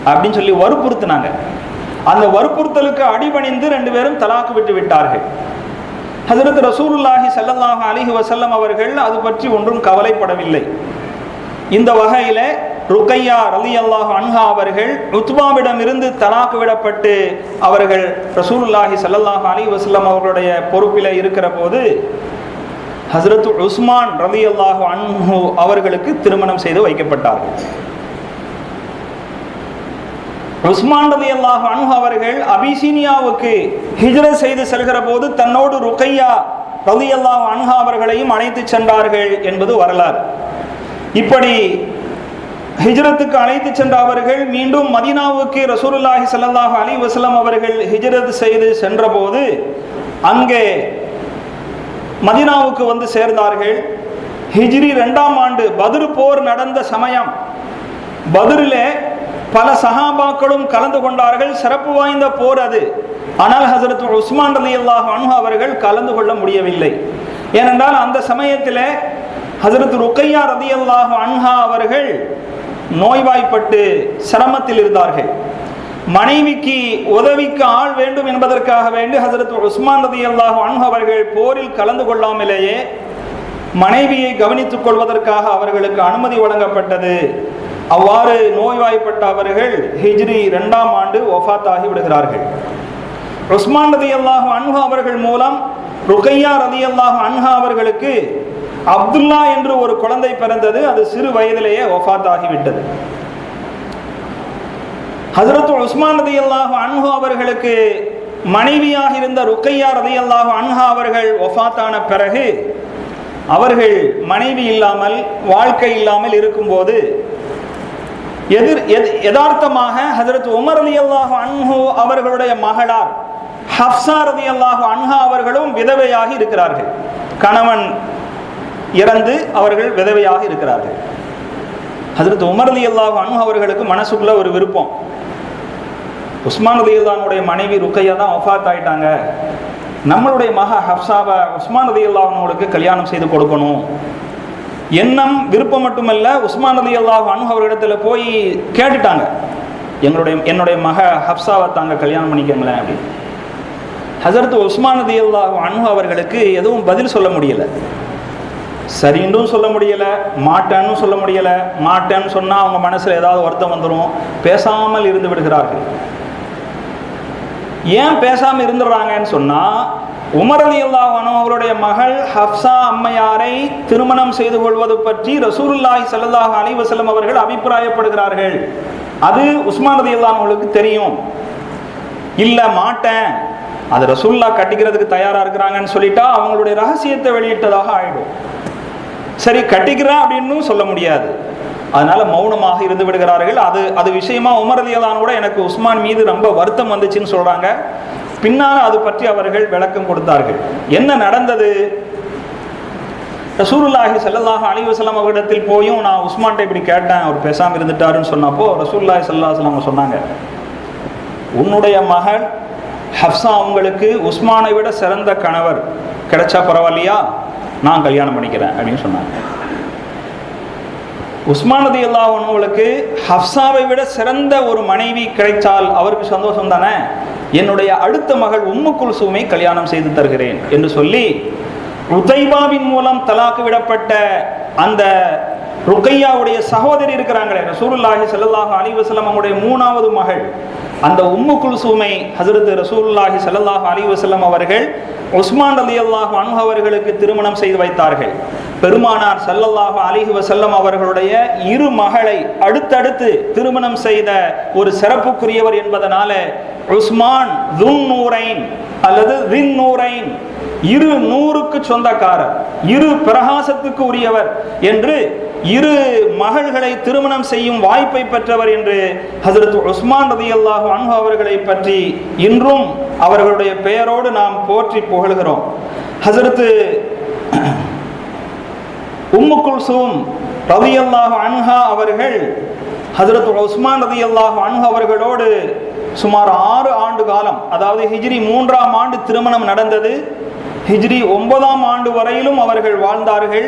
அப்படின்னு சொல்லி வற்புறுத்தினாங்க. அந்த வற்புறுத்தலுக்கு அடிபணிந்து 2 பேரும் தலாக்கு விட்டு விட்டார்கள். ஹஜ்ரத் ரசூலுல்லாஹி ஸல்லல்லாஹு அலைஹி வஸல்லம் அவர்கள் அது பற்றி ஒன்றும் கவலைப்படவில்லை. இந்த வகையில ருக்கையா ரலியல்லாஹு அன்ஹா அவர்கள் உத்பாவிடமிருந்து தலாக்கு விடப்பட்டு அவர்கள் ரசூலுல்லாஹி ஸல்லல்லாஹு அலைஹி வஸல்லம் அவர்களுடைய பொறுப்பில் இருக்கிற போது ஹஜ்ரத் உஸ்மான் ரலியல்லாஹு அன்ஹு அவர்களுக்கு திருமணம் செய்து வைக்கப்பட்டார்கள். உஸ்மான் ரலியல்லாஹு அன்ஹு அவர்கள் அபிசீனியாவுக்கு ஹிஜ்ரத் செய்து செல்கிற போது தன்னோடு ருக்கையா ரலியல்லாஹு அன்ஹா அவர்களையும் அழைத்து சென்றார்கள் என்பது வரலாறு. இப்படி ஹிஜ்ரத்துக்கு அழைத்து சென்ற அவர்கள் மீண்டும் மதீனாவுக்கு ரசூலுல்லாஹி ஸல்லல்லாஹு அலைஹி வஸல்லம் அவர்கள் ஹிஜ்ரத் செய்து சென்றபோது அங்கே மதீனாவுக்கு வந்து சேர்ந்தார்கள். ஹிஜ்ரி 2ஆம் ஆண்டு பத்ர் போர் நடந்த சமயம். பத்ரிலே பல சஹாபாக்களும் கலந்து கொண்டார்கள். சிறப்பு வாய்ந்த போர் அது. ஆனால் ஹஜ்ரத் உஸ்மான் ரலியல்லாஹு அன்ஹு அவர்கள் கலந்து கொள்ள முடியவில்லை. ஏனென்றால் அந்த சமயத்தில் ஹஜ்ரத் ருக்கையா ரலியல்லாஹு அன்ஹா அவர்கள் நோய்வாய்ப்பட்டு சிரமத்தில் இருந்தார்கள். மனைவிக்கு உதவிக்கு ஆள் வேண்டும் என்பதற்காக வேண்டி ஹஜ்ரத் உஸ்மான் ரலியல்லாஹு அன்ஹு அவர்கள் போரில் கலந்து கொள்ளாமலேயே மனைவியை கவனித்துக் கொள்வதற்காக அவர்களுக்கு அனுமதி வழங்கப்பட்டது. அவ்வாறு நோய்வாய்ப்பட்ட அவர்கள் ஹிஜ்ரி 2ஆம் ஆண்டு வஃபாத்தாகி விடுகிறார்கள். உஸ்மான் ரலியல்லாஹு அன்ஹு அவர்கள் மூலம் ருக்கையா ரலியல்லாஹு அன்ஹா அவர்களுக்கு அப்துல்லா என்று ஒரு குழந்தை பிறந்தது. அது சிறு வயதிலேயே வஃபாத்தாகிவிட்டது. ஹஜ்ரத் உஸ்மான் ரலியல்லாஹு அன்ஹு அவர்களுக்கு மனைவியாக இருந்த ருக்கையா ரலியல்லாஹு அன்ஹா அவர்கள் வஃபாத்தான பிறகு அவர்கள் மனைவி இல்லாமல் வாழ்க்கை இல்லாமல் இருக்கும்போது யதார்த்தமாக ஹஜ்ரத் உமர் ரலியல்லாஹு அன்ஹு அவர்களுடைய மகளார் ஹப்ஸா ரலியல்லாஹு அன்ஹா அவர்களும் விதவையாகி இருக்கிறார்கள். கணவன் இறந்து அவர்கள் விதவையாக இருக்கிறார்கள். ஹஜ்ரத் உமர் ரலியல்லாஹு அன்ஹு அவர்களுக்கு மனசுக்குள்ள ஒரு விருப்பம், உஸ்மான் ரலியல்லாஹுடைய மனைவி ருக்கையா தான் வஃபாத் ஆயிட்டாங்க, நம்மளுடைய மகா ஹப்ஸாவை உஸ்மான் ரலியல்லாஹு அன்ஹுவுக்கு கல்யாணம் செய்து கொடுக்கணும் எண்ணம், விருப்பம் மட்டுமல்ல. உஸ்மான் ரலியல்லாஹு அன்ஹு அவர்களிடத்தில் போய் கேட்டுட்டாங்க, என்னுடைய மக ஹப்ஸாவை தாங்க கல்யாணம் பண்ணிக்கங்களேன் அப்படின்னு. ஹஜ்ரத் உஸ்மான் ரலியல்லாஹு அன்ஹு அவர்களுக்கு எதுவும் பதில் சொல்ல முடியல. சரின்னும் சொல்ல முடியல, மாட்டேன்னு சொல்ல முடியல. மாட்டேன்னு சொன்னால் அவங்க மனசில் ஏதாவது வருத்தம் வந்துடும். பேசாமல் இருந்து விடுகிறார்கள். ஏன் பேசாமல் இருந்துடுறாங்கன்னு சொன்னால், உமர் ரலியல்லாஹு அன்ஹு அவருடைய மகள் ஹப்ஸா அம்மையாரை திருமணம் செய்து கொள்வது பற்றி ரசூலுல்லாஹி ஸல்லல்லாஹு அலைஹி வஸல்லம் அவர்கள் அபிப்பிராயப்படுகிறார்கள். அது உஸ்மான் ரலியல்லாஹு அன்ஹுவுக்கு தெரியும். இல்லை மாட்டேன், அது ரசூலுல்லாஹ் கட்டிக்கிறதுக்கு தயாராக இருக்கிறாங்கன்னு சொல்லிட்டா அவங்களுடைய ரகசியத்தை வெளியிட்டதாக ஆயிடும். சரி கட்டிக்கிறேன் அப்படின்னு சொல்ல முடியாது. அதனால மௌனமாக இருந்து விடுகிறார்கள். அது விஷயமா உமர் ரலியல்லாஹு அன்ஹு கூட எனக்கு உஸ்மான் மீது ரொம்ப வருத்தம் வந்துச்சுன்னு சொல்றாங்க. பின்னால் அது பற்றி அவர்கள் விளக்கம் கொடுத்தார்கள். என்ன நடந்தது? ரசூலுல்லாஹி ஸல்லல்லாஹு அலைஹி வஸல்லம் அவரிடத்தில் போயும் நான் உஸ்மான்கிட்ட இப்படி கேட்டேன், அவர் பேசாமல் இருந்துட்டாருன்னு சொன்னப்போ ரசூலுல்லாஹி ஸல்லல்லாஹு அலைஹி வஸல்லம் சொன்னாங்க, உன்னுடைய மகன் ஹப்ஸா அவங்களுக்கு உஸ்மானை விட சிறந்த கணவர் கிடைச்சா பரவாயில்லையா, நான் கல்யாணம் பண்ணிக்கிறேன் அப்படின்னு சொன்னாங்க. உஸ்மான் ரலியல்லாஹு அன்ஹுவுக்கு ஹப்ஸாவை விட சிறந்த ஒரு மனைவி கிடைத்தால் அவருக்கு சந்தோஷம் தானே, என்னுடைய அடுத்த மகள் உம்மு குல்சூமை கல்யாணம் செய்து தருகிறேன் என்று சொல்லி உதைபாவின் மூலம் தலாக்கு விடப்பட்ட அந்த ருக்கையாவுடைய சகோதரி இருக்கிறாங்களே, ரசூலுல்லாஹி ஸல்லல்லாஹு அலைஹி வஸல்லம் அவருடைய 3வது மகள், அந்த உம்மு குல்சூமை ஹஜ்ரத் ரசூலுல்லாஹி ஸல்லல்லாஹு அலைஹி வஸல்லம் அவர்கள் உஸ்மான் ரலியல்லாஹு அன்ஹு அவர்களுக்கு திருமணம் செய்து வைத்தார்கள். பெருமானார் ஸல்லல்லாஹு அலைஹி வஸல்லம் அவர்களுடைய 2 மகளை அடுத்தடுத்து திருமணம் செய்த ஒரு சிறப்புக்குரியவர் என்பதனால உஸ்மான் துன்னூரைன் அல்லது தின்னூரைன், 2 நூறுக்கு சொந்தக்காரர், 2 பிரகாசத்துக்கு உரியவர் என்று 2 மகள்களை திருமணம் செய்யும் வாய்ப்பை பெற்றவர் என்று ஹஜ்ரத் உஸ்மான் ரலியல்லாஹு அன்ஹு அவர்களை பற்றி இன்றும் அவர்களுடைய பெயரோடு நாம் போற்றி புகழ்கிறோம். ஹஜ்ரத் உம்மு குல்சூம் ரலியல்லாஹு அன்ஹா அவர்கள் ஹஜ்ரத் உஸ்மான் ரலியல்லாஹு அன்ஹு அவர்களோடு சுமார் 6 ஆண்டு காலம், அதாவது ஹிஜ்ரி 3ஆம் ஆண்டு திருமணம் நடந்தது. ஹிஜ்ரி 9ஆம் ஆண்டு வரையிலும் அவர்கள் வாழ்ந்தார்கள்.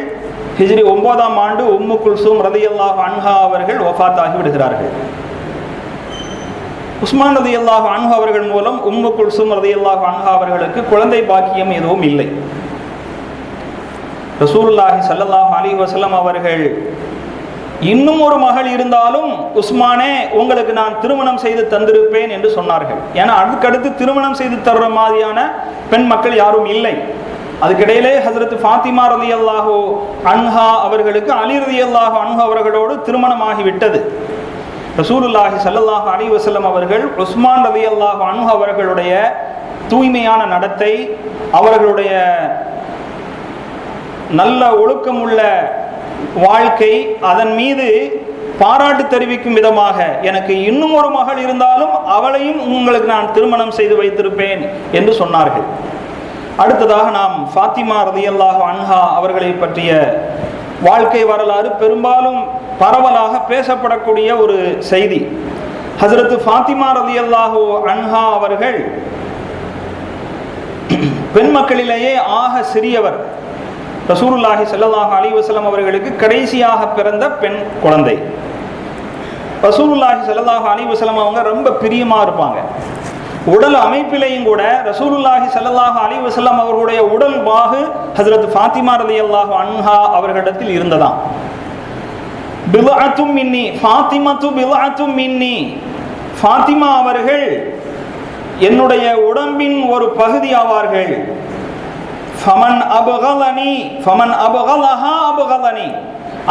ஹிஜ்ரி 9ஆம் ஆண்டு உம்மு குல்சூம் ரலியல்லாஹு அன்ஹா அவர்கள் வஃபாத் ஆகி விடுகிறார்கள். உஸ்மான் ரலியல்லாஹு அன்ஹு அவர்கள் மூலம் உம்மு குல்சூம் ரலியல்லாஹு அன்ஹா அவர்களுக்கு குழந்தை பாக்கியம் எதுவும் இல்லை. ரசூலுல்லாஹி ஸல்லல்லாஹு அலைஹி வஸல்லம் அவர்கள் இன்னும் ஒரு மகள் இருந்தாலும் உஸ்மானே உங்களுக்கு நான் திருமணம் செய்து தந்திருப்பேன் என்று சொன்னார்கள். ஏன்னா அதுக்கடுத்து திருமணம் செய்து தர்ற மாதிரியான பெண் மக்கள் யாரும் இல்லை. அதுக்கிடையிலே ஹஜ்ரத் ஃபாத்திமா ரலியல்லாஹு அன்ஹா அவர்களுக்கு அலி ரலியல்லாஹு அன்ஹு அவர்களோடு திருமணமாகிவிட்டது. ரசூலுல்லாஹி ஸல்லல்லாஹு அலைஹி வஸல்லம் அவர்கள் உஸ்மான் ரலியல்லாஹு அன்ஹு அவர்களுடைய தூய்மையான நடத்தை, அவர்களுடைய நல்ல ஒழுக்கமுள்ள வாழ்க்கை, அதன் மீது பாராட்டு தெரிவிக்கும் விதமாக எனக்கு இன்னும் ஒரு மகள் இருந்தாலும் அவளையும் உங்களுக்கு நான் திருமணம் செய்து வைத்திருப்பேன் என்று சொன்னார்கள். அடுத்ததாக நாம் ஃபாத்திமா ரலியல்லாஹு அன்ஹா அவர்களை பற்றிய வாழ்க்கை வரலாறு பெரும்பாலும் பரவலாக பேசப்படக்கூடிய ஒரு செய்தி. ஹஜ்ரத் ஃபாத்திமா ரலியல்லாஹு அன்ஹா அவர்கள் பெண் மக்களிலேயே ஆக சிறியவர். ரசூலுல்லாஹி ஸல்லல்லாஹு அலைஹி வஸல்லம் அவர்களுக்கு கடைசியாக பிறந்த பெண் குழந்தை. ரசூலுல்லாஹி ஸல்லல்லாஹு அலைஹி வஸல்லம் அவங்க ரொம்ப பிரியமா இருப்பாங்க. உடல் அமைப்பிலையும் கூட ரசூலுல்லாஹி ஸல்லல்லாஹு அலைஹி வஸல்லம் அவர்களுடைய உடல் வாகு ஹஜ்ரத் ஃபாத்திமா ரலியல்லாஹு அன்ஹா அவர்களிடத்தில் இருந்ததாம். பில்அத்தும் மின்னி, ஃபாத்திமத்து பில்அத்தும் மின்னி, ஃபாத்திமா அவர்கள் என்னுடைய உடம்பின் ஒரு பகுதி ஆவார்கள். ஃபமன் அபகலனி ஃபமன் அபகலஹா அபகலனி,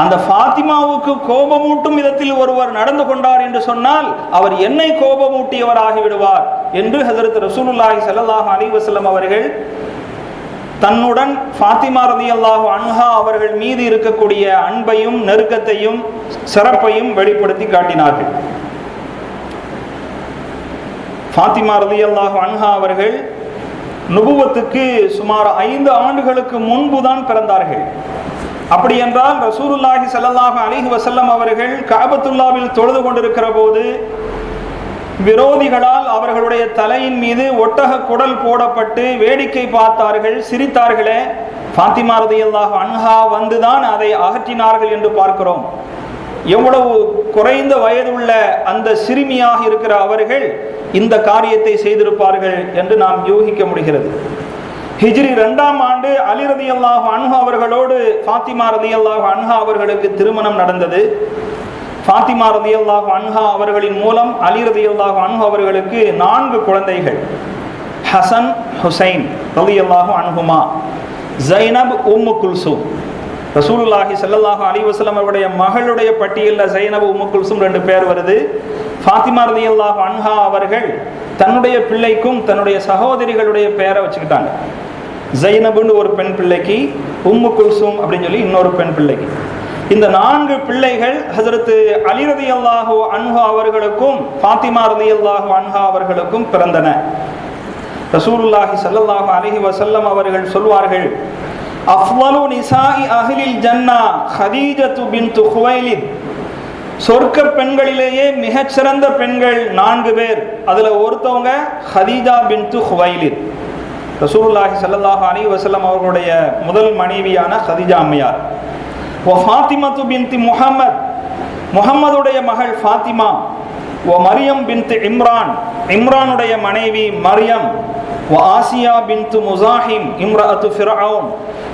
அந்த ஃபாத்திமாவுக்கு கோபமூட்டும் விதத்தில் ஒருவர் நடந்து கொண்டார் என்று சொன்னால் அவர் என்னை கோபமூட்டியவராகி விடுவார் என்று ஹஜ்ரத் ரசூலுல்லாஹி ஸல்லல்லாஹு அலைஹி வஸல்லம் அவர்கள் தன்னுடன் ஃபாத்திமா ரலியல்லாஹு அன்ஹா அவர்கள் மீது இருக்கக்கூடிய அன்பையும் நெருக்கத்தையும் சிறப்பையும் வெளிப்படுத்தி காட்டினார்கள். ஃபாத்திமா ரலியல்லாஹு அன்ஹா அவர்கள் நுபுவத்துக்கு சுமார் 5 ஆண்டுகளுக்கு முன்புதான் பிறந்தார்கள். அப்படி என்றால் ரசூலுல்லாஹி ஸல்லல்லாஹு அலைஹி வஸல்லம் அவர்கள் கஅபத்துல்லாவில் தொழுது கொண்டிருக்கிற போது விரோதிகளால் அவர்களுடைய தலையின் மீது ஒட்டக குடல் போடப்பட்டு வேடிக்கை பார்த்தார்கள், சிரித்தார்களே. ஃபாத்திமா ரலியல்லாஹு அன்ஹா வந்துதான் அதை அகற்றினார்கள் என்று பார்க்கிறோம். எவ்வளவு குறைந்த வயதுள்ள அந்த சிறுமியாக இருக்கிற அவர்கள் இந்த காரியத்தை செய்திருப்பார்கள் என்று நாம் யூகிக்க முடிகிறது. ஹிஜ்ரி 2ஆம் ஆண்டு அலி ரலியல்லாஹு அன்ஹு அவர்களோடு ஃபாத்திமா ரலியல்லாஹு அன்ஹா அவர்களுக்கு திருமணம் நடந்தது. ஃபாத்திமா ரலியல்லாஹு அன்ஹா அவர்களின் மூலம் அலி ரலியல்லாஹு அன்ஹு அவர்களுக்கு 4 குழந்தைகள், ஹசன் ஹுசைன் ரலியல்லாஹு அன்ஹுமா, ஜைனப் உம்மு குல்சூம். ரசூலுல்லாஹி ஸல்லல்லாஹு அலைஹி வஸல்லம் அவருடைய மகளுடைய பட்டியலில் ஜைனப் உம்மு குல்சூம் 2 பேர் வருது. ஃபாத்திமா ரலியல்லாஹு அன்ஹா அவர்கள் தன்னுடைய பிள்ளைக்கும் தன்னுடைய சகோதரிகளுடைய பெயரை வச்சுக்கிட்டாங்க. ஜைனப்னு ஒரு பெண் பிள்ளைக்கு, உம்மு குல்சூம் அப்படின்னு சொல்லி இன்னொரு பெண் பிள்ளைக்கு. இந்த 4 பிள்ளைகள் ஹஜ்ரத் அலி ரலியல்லாஹு அன்ஹு அவர்களுக்கும் ஃபாத்திமா ரலியல்லாஹு அன்ஹா அவர்களுக்கும் பிறந்தன. ரசூலுல்லாஹி ஸல்லல்லாஹு அலைஹி வஸல்லம் அவர்கள் சொல்வார்கள், அஃலலு நிசாஇ அஹ்லில் ஜன்னா ஹதீஜத்து பின்து குவைலித், சொர்க்க பெண்களிலேயே மிகச்சிறந்த பெண்கள் 4 பேர். அதுல ஒருத்தவங்க ஹதீஜா பின்து குவைலித். ரசூலுல்லாஹி ஸல்லல்லாஹு அலைஹி வஸல்லம் அவர்களுடைய முதல் மனைவியான ஹதீஜா அம்மையார். வ ஃபாத்திமத்து பின்தி முஹம்மத், முஹம்மதுடைய மகள் ஃபாத்திமா. வ மரியம் பின்து இம்ரான், இம்ரானுடைய மனைவி மரியம். வ ஆசியா பின்து முஸாஹிம் இம்ரஅத்து ஃபிர்அவுன்,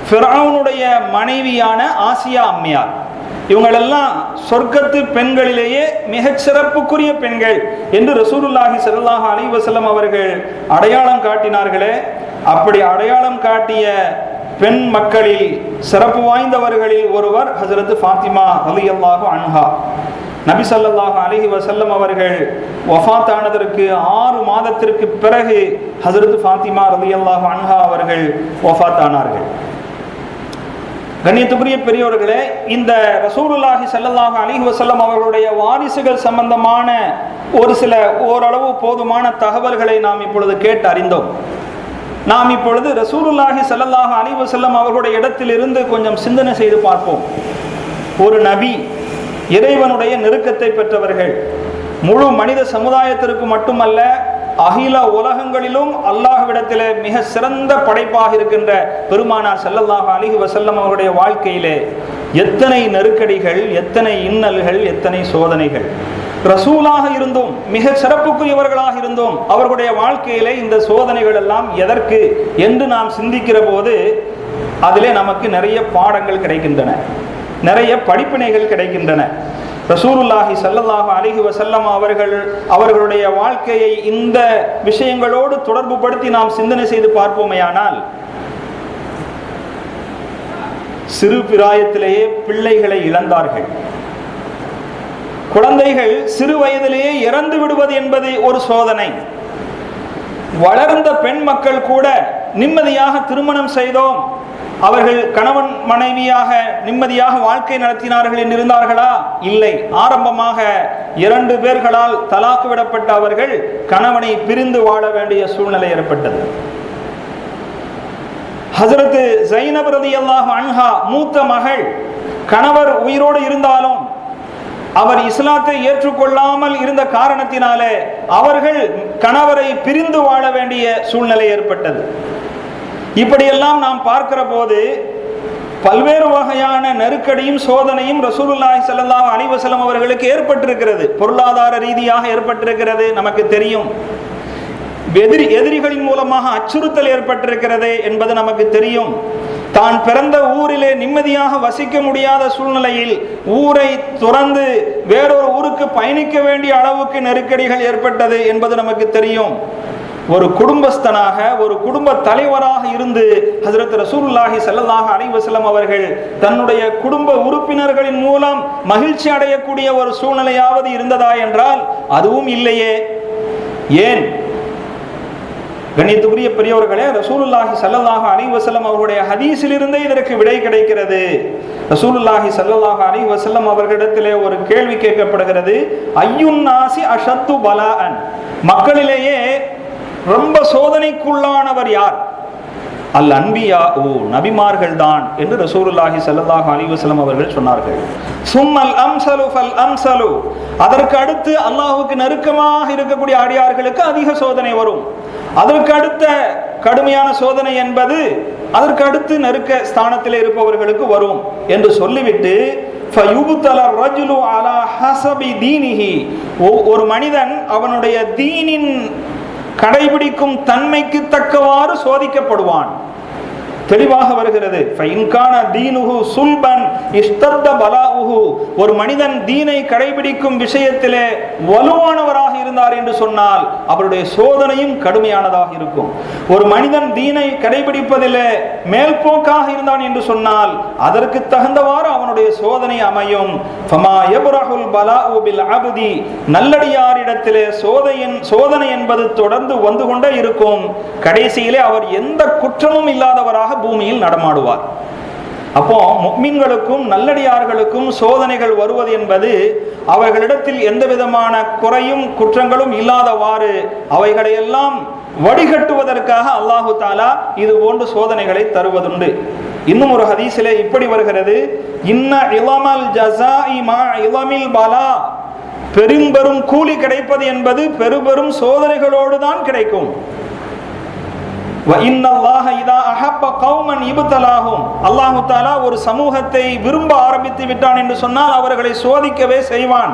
ஃபிர்அவுனுடைய மனைவியான ஆசியா அம்மையார். இவங்களெல்லாம் சொர்க்கத்து பெண்களிலேயே மிகச் சிறப்புக்குரிய பெண்கள் என்று ரசூலுல்லாஹி ஸல்லல்லாஹு அலைஹி வஸல்லம் அவர்கள் அடையாளம் காட்டினார்களே. அப்படி அடையாளம் காட்டிய பெண் மக்களில் சிறப்பு வாய்ந்தவர்களில் ஒருவர் ஹஜ்ரத் ஃபாத்திமா ரலியல்லாஹு அன்ஹா. நபி ஸல்லல்லாஹு அலைஹி வஸல்லம் அவர்கள் வஃபாத் ஆனதற்கு 6 மாதத்திற்கு பிறகு ஹஜ்ரத் ஃபாத்திமா ரலியல்லாஹு அன்ஹா அவர்கள் வஃபாத் ஆனார்கள். கண்ணியத்துக்குரிய பெரியோர்களே, இந்த ரசூலுல்லாஹி ஸல்லல்லாஹு அலைஹி வஸல்லம் அவர்களுடைய வாரிசுகள் சம்பந்தமான ஒரு சில ஓரளவு போதுமான தகவல்களை நாம் இப்பொழுது கேட்டு அறிந்தோம். நாம் இப்பொழுது ரசூலுல்லாஹி ஸல்லல்லாஹு அலைஹி வஸல்லம் அவர்களுடைய இடத்திலிருந்து கொஞ்சம் சிந்தனை செய்து பார்ப்போம். ஒரு நபி, இறைவனுடைய நெருக்கத்தை பெற்றவர்கள், முழு மனித சமுதாயத்திற்கு மட்டுமல்ல அகில உலகங்களிலும் அல்லாஹ்விடத்திலே மிக சிறந்த படைப்பாக இருக்கின்ற பெருமானார் ஸல்லல்லாஹு அலைஹி வஸல்லம் அவருடைய வாழ்க்கையிலே எத்தனை நெருக்கடிகள், எத்தனை இன்னல்கள், எத்தனை சோதனைகள். ரசூலாக இருந்தும் மிக சிறப்புக்குரியவர்களாக இருந்தும் அவர்களுடைய வாழ்க்கையிலே இந்த சோதனைகள் எல்லாம் எதற்கு என்று நாம் சிந்திக்கிற போது அதிலே நமக்கு நிறைய பாடங்கள் கிடைக்கின்றன, நிறைய படிப்பினைகள் கிடைக்கின்றன. ரசூலுல்லாஹி ஸல்லல்லாஹு அலைஹி வஸல்லம் அவர்களுடைய வாழ்க்கையை இந்த விஷயங்களோடு தொடர்பு படுத்தி நாம் சிந்தனை செய்து பார்ப்போமேயானால், சிறு பிராயத்திலேயே பிள்ளைகளை இழந்தார்கள். குழந்தைகள் சிறு வயதிலேயே இறந்து விடுவது என்பது ஒரு சோதனை. வளர்ந்த பெண் மக்கள் கூட நிம்மதியாக திருமணம் செய்தோம், அவர்கள் கணவன் மனைவியாக நிம்மதியாக வாழ்க்கை நடத்தினார்கள் என்று இருந்தார்களா? இல்லை. ஆரம்பமாக 2 பேர்களால் தலாக்கு விடப்பட்ட அவர்கள் கணவனை பிரிந்து வாழ வேண்டிய சூழ்நிலை ஏற்பட்டது. ஹஜ்ரத் ஸைனப் ரலியல்லாஹு அன்ஹா மூத்த மகள், கணவர் உயிரோடு இருந்தாலும் அவர் இஸ்லாத்தை ஏற்றுக்கொள்ளாமல் இருந்த காரணத்தினாலே அவர்கள் கணவரை பிரிந்து வாழ வேண்டிய சூழ்நிலை ஏற்பட்டது. இப்படியெல்லாம் நாம் பார்க்கிற போது பல்வேறு வகையான நெருக்கடியும் சோதனையும் ரசூலுல்லாஹி ஸல்லல்லாஹு அலைஹி வஸல்லம் அவர்களுக்கு ஏற்பட்டிருக்கிறது. பொருளாதார ரீதியாக ஏற்பட்டிருக்கிறது, நமக்கு தெரியும். எதிரிகளின் மூலமாக அச்சுறுத்தல் ஏற்பட்டிருக்கிறது என்பது நமக்கு தெரியும். தான் பிறந்த ஊரிலே நிம்மதியாக வசிக்க முடியாத சூழ்நிலையில் ஊரை துறந்து வேறொரு ஊருக்கு பயணிக்க வேண்டிய அளவுக்கு நெருக்கடிகள் ஏற்பட்டது என்பது நமக்கு தெரியும். ஒரு குடும்பஸ்தனாக, ஒரு குடும்ப தலைவராக இருந்து ஹஜ்ரத் ரசூலுல்லாஹி ஸல்லல்லாஹு அலைஹி வஸல்லம் அவர்கள் தன்னுடைய குடும்ப உறுப்பினர்களின் மூலம் மகிழ்ச்சி அடையக்கூடிய ஒரு சூழ்நிலையாவது இருந்ததா என்றால் அதுவும் இல்லையே. ஏன்? கண்ணியத்துக்குரிய பெரியவர்களே, ரசூலுல்லாஹி ஸல்லல்லாஹு அலைஹி வஸல்லம் அவர்களுடைய ஹதீஸிலிருந்தே இதற்கு விடை கிடைக்கிறது. ரசூலுல்லாஹி ஸல்லல்லாஹு அலைஹி வஸல்லம் அவர்களிடத்திலே ஒரு கேள்வி கேட்கப்படுகிறது, ஐயுன் நாசி அஷத்து பலாஅன், மக்களிலேயே ரொம்ப சோதனைக்குள்ளானவர் யார்? அல் அன்பியா, ஓ நபிமார்கள் தான் என்று ரசூலுல்லாஹி ஸல்லல்லாஹு அலைஹி வஸல்லம் அவர்கள் சொன்னார்கள். சும்மல் அம்சலு ஃபல் அம்சலு, அதற்கு அடுத்து அல்லாஹ்வுக்கு நெருக்கமாக இருக்கக்கூடிய அடியார்களுக்கு அதிக சோதனை வரும். அதற்கு அடுத்த கடுமையான சோதனை என்பது அதற்கு அடுத்து நெருக்க ஸ்தானத்தில் இருப்பவர்களுக்கு வரும் என்று சொல்லிவிட்டு ஒரு மனிதன் அவனுடைய தீனின் கடைபிடிக்கும் தன்மைக்கு தக்கவாறு சோதிக்கப்படுவான். தெளிவாக வருகிறது. ஒரு மனிதன் தீனை கடைபிடிக்கும் விஷயத்திலே வலுவானவராக இருந்தார் என்று சொன்னால் அவருடைய சோதனையும் கடுமையானதாக இருக்கும். ஒரு மனிதன் தீனை கடைபிடிப்பதிலே மேல்போக்காக இருந்தான் என்று சொன்னால் அதற்கு தகுந்தவாறு அவனுடைய சோதனை அமையும். நல்லடியாரிடத்திலே சோதனை என்பது தொடர்ந்து வந்து கொண்டே இருக்கும். கடைசியிலே அவர் எந்த குற்றமும் இல்லாதவராக பூமியில் நடமாடுவார். அப்போ முஃமின்களுக்கும் நல்லடியார்களுக்கும் சோதனைகள் வருவது என்பது அவர்களிடத்தில் எந்த விதமான குறையும் குற்றங்களும் இல்லாதவாறு அவைகளையெல்லாம் வடிகட்டுவதற்காக அல்லாஹு தாலா இது போன்ற சோதனைகளை தருவதுண்டு. இன்னும் ஒரு ஹதீஸிலே இப்படி வருகிறது, இன்ன இலமல் ஜஸாஇ மா இலமில் பலா, பெரும் கூலி கிடைப்பது என்பது பெரும் சோதனைகளோடு தான் கிடைக்கும். அல்லாஹு தஆலா ஒரு சமூகத்தை விரும்ப ஆரம்பித்து விட்டான் என்று சொன்னால் அவர்களை சோதிக்கவே செய்வான்.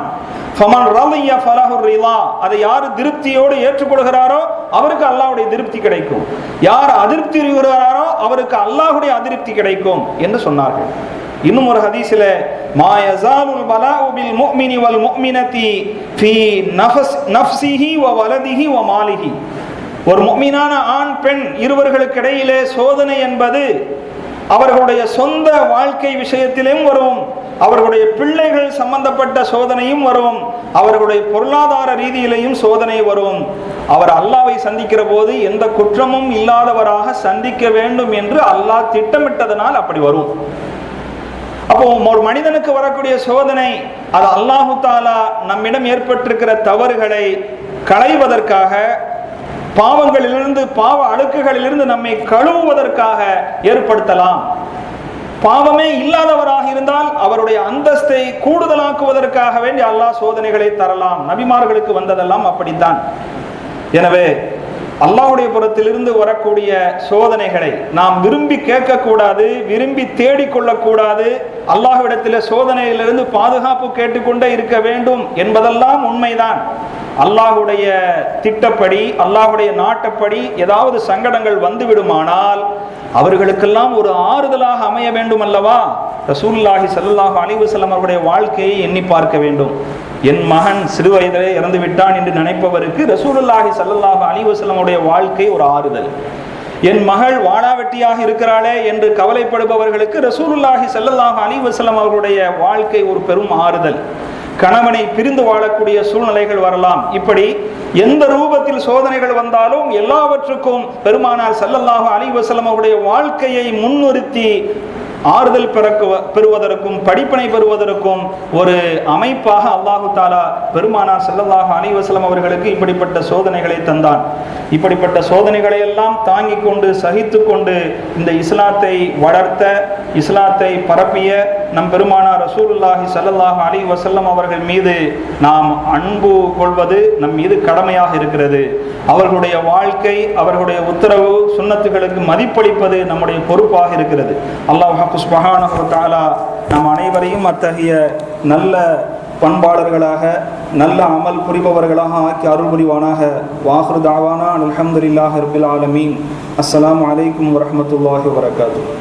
அதை யார் திருப்தியோடு ஏற்றுக்கொள்கிறாரோ அவருக்கு அல்லாஹ்வுடைய திருப்தி கிடைக்கும். யார் அதிருப்தி இருக்கிறாரோ அவருக்கு அல்லாஹ்வுடைய அதிருப்தி கிடைக்கும் என்று சொன்னார்கள். இன்னும் ஒரு ஹதீஸிலே மா யஸாலுல் பலாஉ பில் முஃமினி வல் முஃமினதி ஃபீ நஃப்ஸிஹி வ வலதிஹி வ மாலிஹி, ஒரு முஃமினான ஆண் பெண் இருவர்களுக்கு இடையிலே சோதனை என்பது அவர்களுடைய சொந்த வாழ்க்கை விஷயத்திலும் வரும், அவர்களுடைய பிள்ளைகள் சம்பந்தப்பட்ட சோதனையும் வரும், அவர்களுடைய பொருளாதார ரீதியிலேயும் சோதனை வரும். அவர் அல்லாஹ்வை சந்திக்கிற போது எந்த குற்றமும் இல்லாதவராக சந்திக்க வேண்டும் என்று அல்லாஹ் திட்டமிட்டதனால் அப்படி வரும். அப்போ ஒரு மனிதனுக்கு வரக்கூடிய சோதனை அது அல்லாஹு தாலா நம்மிடம் ஏற்பட்டிருக்கிற தவறுகளை களைவதற்காக, பாவங்களிலிருந்து, பாவ அழுக்குகளிலிருந்து நம்மை கழுவுவதற்காக ஏற்படுத்தலாம். பாவமே இல்லாதவராக இருந்தால் அவருடைய அந்தஸ்தை கூடுதலாக்குவதற்காக வேண்டி அல்லாஹ் சோதனைகளை தரலாம். நபிமார்களுக்கு வந்ததெல்லாம் அப்படித்தான். எனவே அல்லாஹ்வுடைய புறத்திலிருந்து வரக்கூடிய சோதனைகளை நாம் விரும்பி கேட்கக்கூடாது, விரும்பி தேடிக்கொள்ளக்கூடாது. அல்லாஹ்விடத்தில் சோதனையிலிருந்து பாதுகாப்பு கேட்டுக்கொண்டே இருக்க வேண்டும் என்பதெல்லாம் உண்மைதான். அல்லாஹ்வுடைய திட்டப்படி, அல்லாஹ்வுடைய நாட்டப்படி ஏதாவது சங்கடங்கள் வந்துவிடுமானால் அவர்களுக்கெல்லாம் ஒரு ஆறுதலாக அமைய வேண்டும் அல்லவா? ரசூலுல்லாஹி ஸல்லல்லாஹு அலைஹி வஸல்லம் அவருடைய வாழ்க்கையை எண்ணி பார்க்க வேண்டும். என் மகன் சிறு வயதிலே இறந்து விட்டான் என்று நினைப்பவருக்கு ரசூலுல்லாஹி ஸல்லல்லாஹு அலைஹி வஸல்லம் உடைய வாழ்க்கை ஒரு ஆறுதல். என் மகள் வாளாவெட்டியாக இருக்கிறாளே என்று கவலைப்படுபவர்களுக்கு ரசூலுல்லாஹி ஸல்லல்லாஹு அலைஹி வஸல்லம் அவருடைய வாழ்க்கை ஒரு பெரும் ஆறுதல். கணவனை பிரிந்து வாழக்கூடிய சூழ்நிலைகள் வரலாம். இப்படி எந்த ரூபத்தில் சோதனைகள் வந்தாலும் எல்லாவற்றுக்கும் பெருமானார் ஸல்லல்லாஹு அலைஹி வஸல்லம் அவருடைய வாழ்க்கையை முன்னிறுத்தி ஆறுதல் பெறுவதற்கும் படிப்பினை பெறுவதற்கும் ஒரு அமைப்பாக அல்லாஹு தாலா பெருமானார் ஸல்லல்லாஹு அலைஹி வஸல்லம் அவர்களுக்கு இப்படிப்பட்ட சோதனைகளை தந்தான். இப்படிப்பட்ட சோதனைகளை எல்லாம் தாங்கிக் கொண்டு சகித்து கொண்டு இந்த இஸ்லாத்தை வளர்த்த, இஸ்லாத்தை பரப்பிய நம் பெருமானார் ரசூலுல்லாஹி ஸல்லல்லாஹு அலைஹி வஸல்லம் அவர்கள் மீது நாம் அன்பு கொள்வது நம் மீது கடமையாக இருக்கிறது. அவர்களுடைய வாழ்க்கை, அவர்களுடைய உத்தரவு சுன்னத்துகளுக்கு மதிப்பளிப்பது நம்முடைய பொறுப்பாக இருக்கிறது. அல்லாஹ் சுப்ஹானஹு வ தஆலா நம் அனைவரையும் அத்தகைய நல்ல பண்பாளர்களாக, நல்ல அமல் புரிபவர்களாக ஆக்கி அருள் புரிவானாக. வாஹிரு தாவானா அல்ஹம்துலில்லாஹி ரப்பில் ஆலமீன். அஸ்ஸலாமு அலைக்கும் வரஹ்மத்துல்லாஹி வபரகாத்துஹு.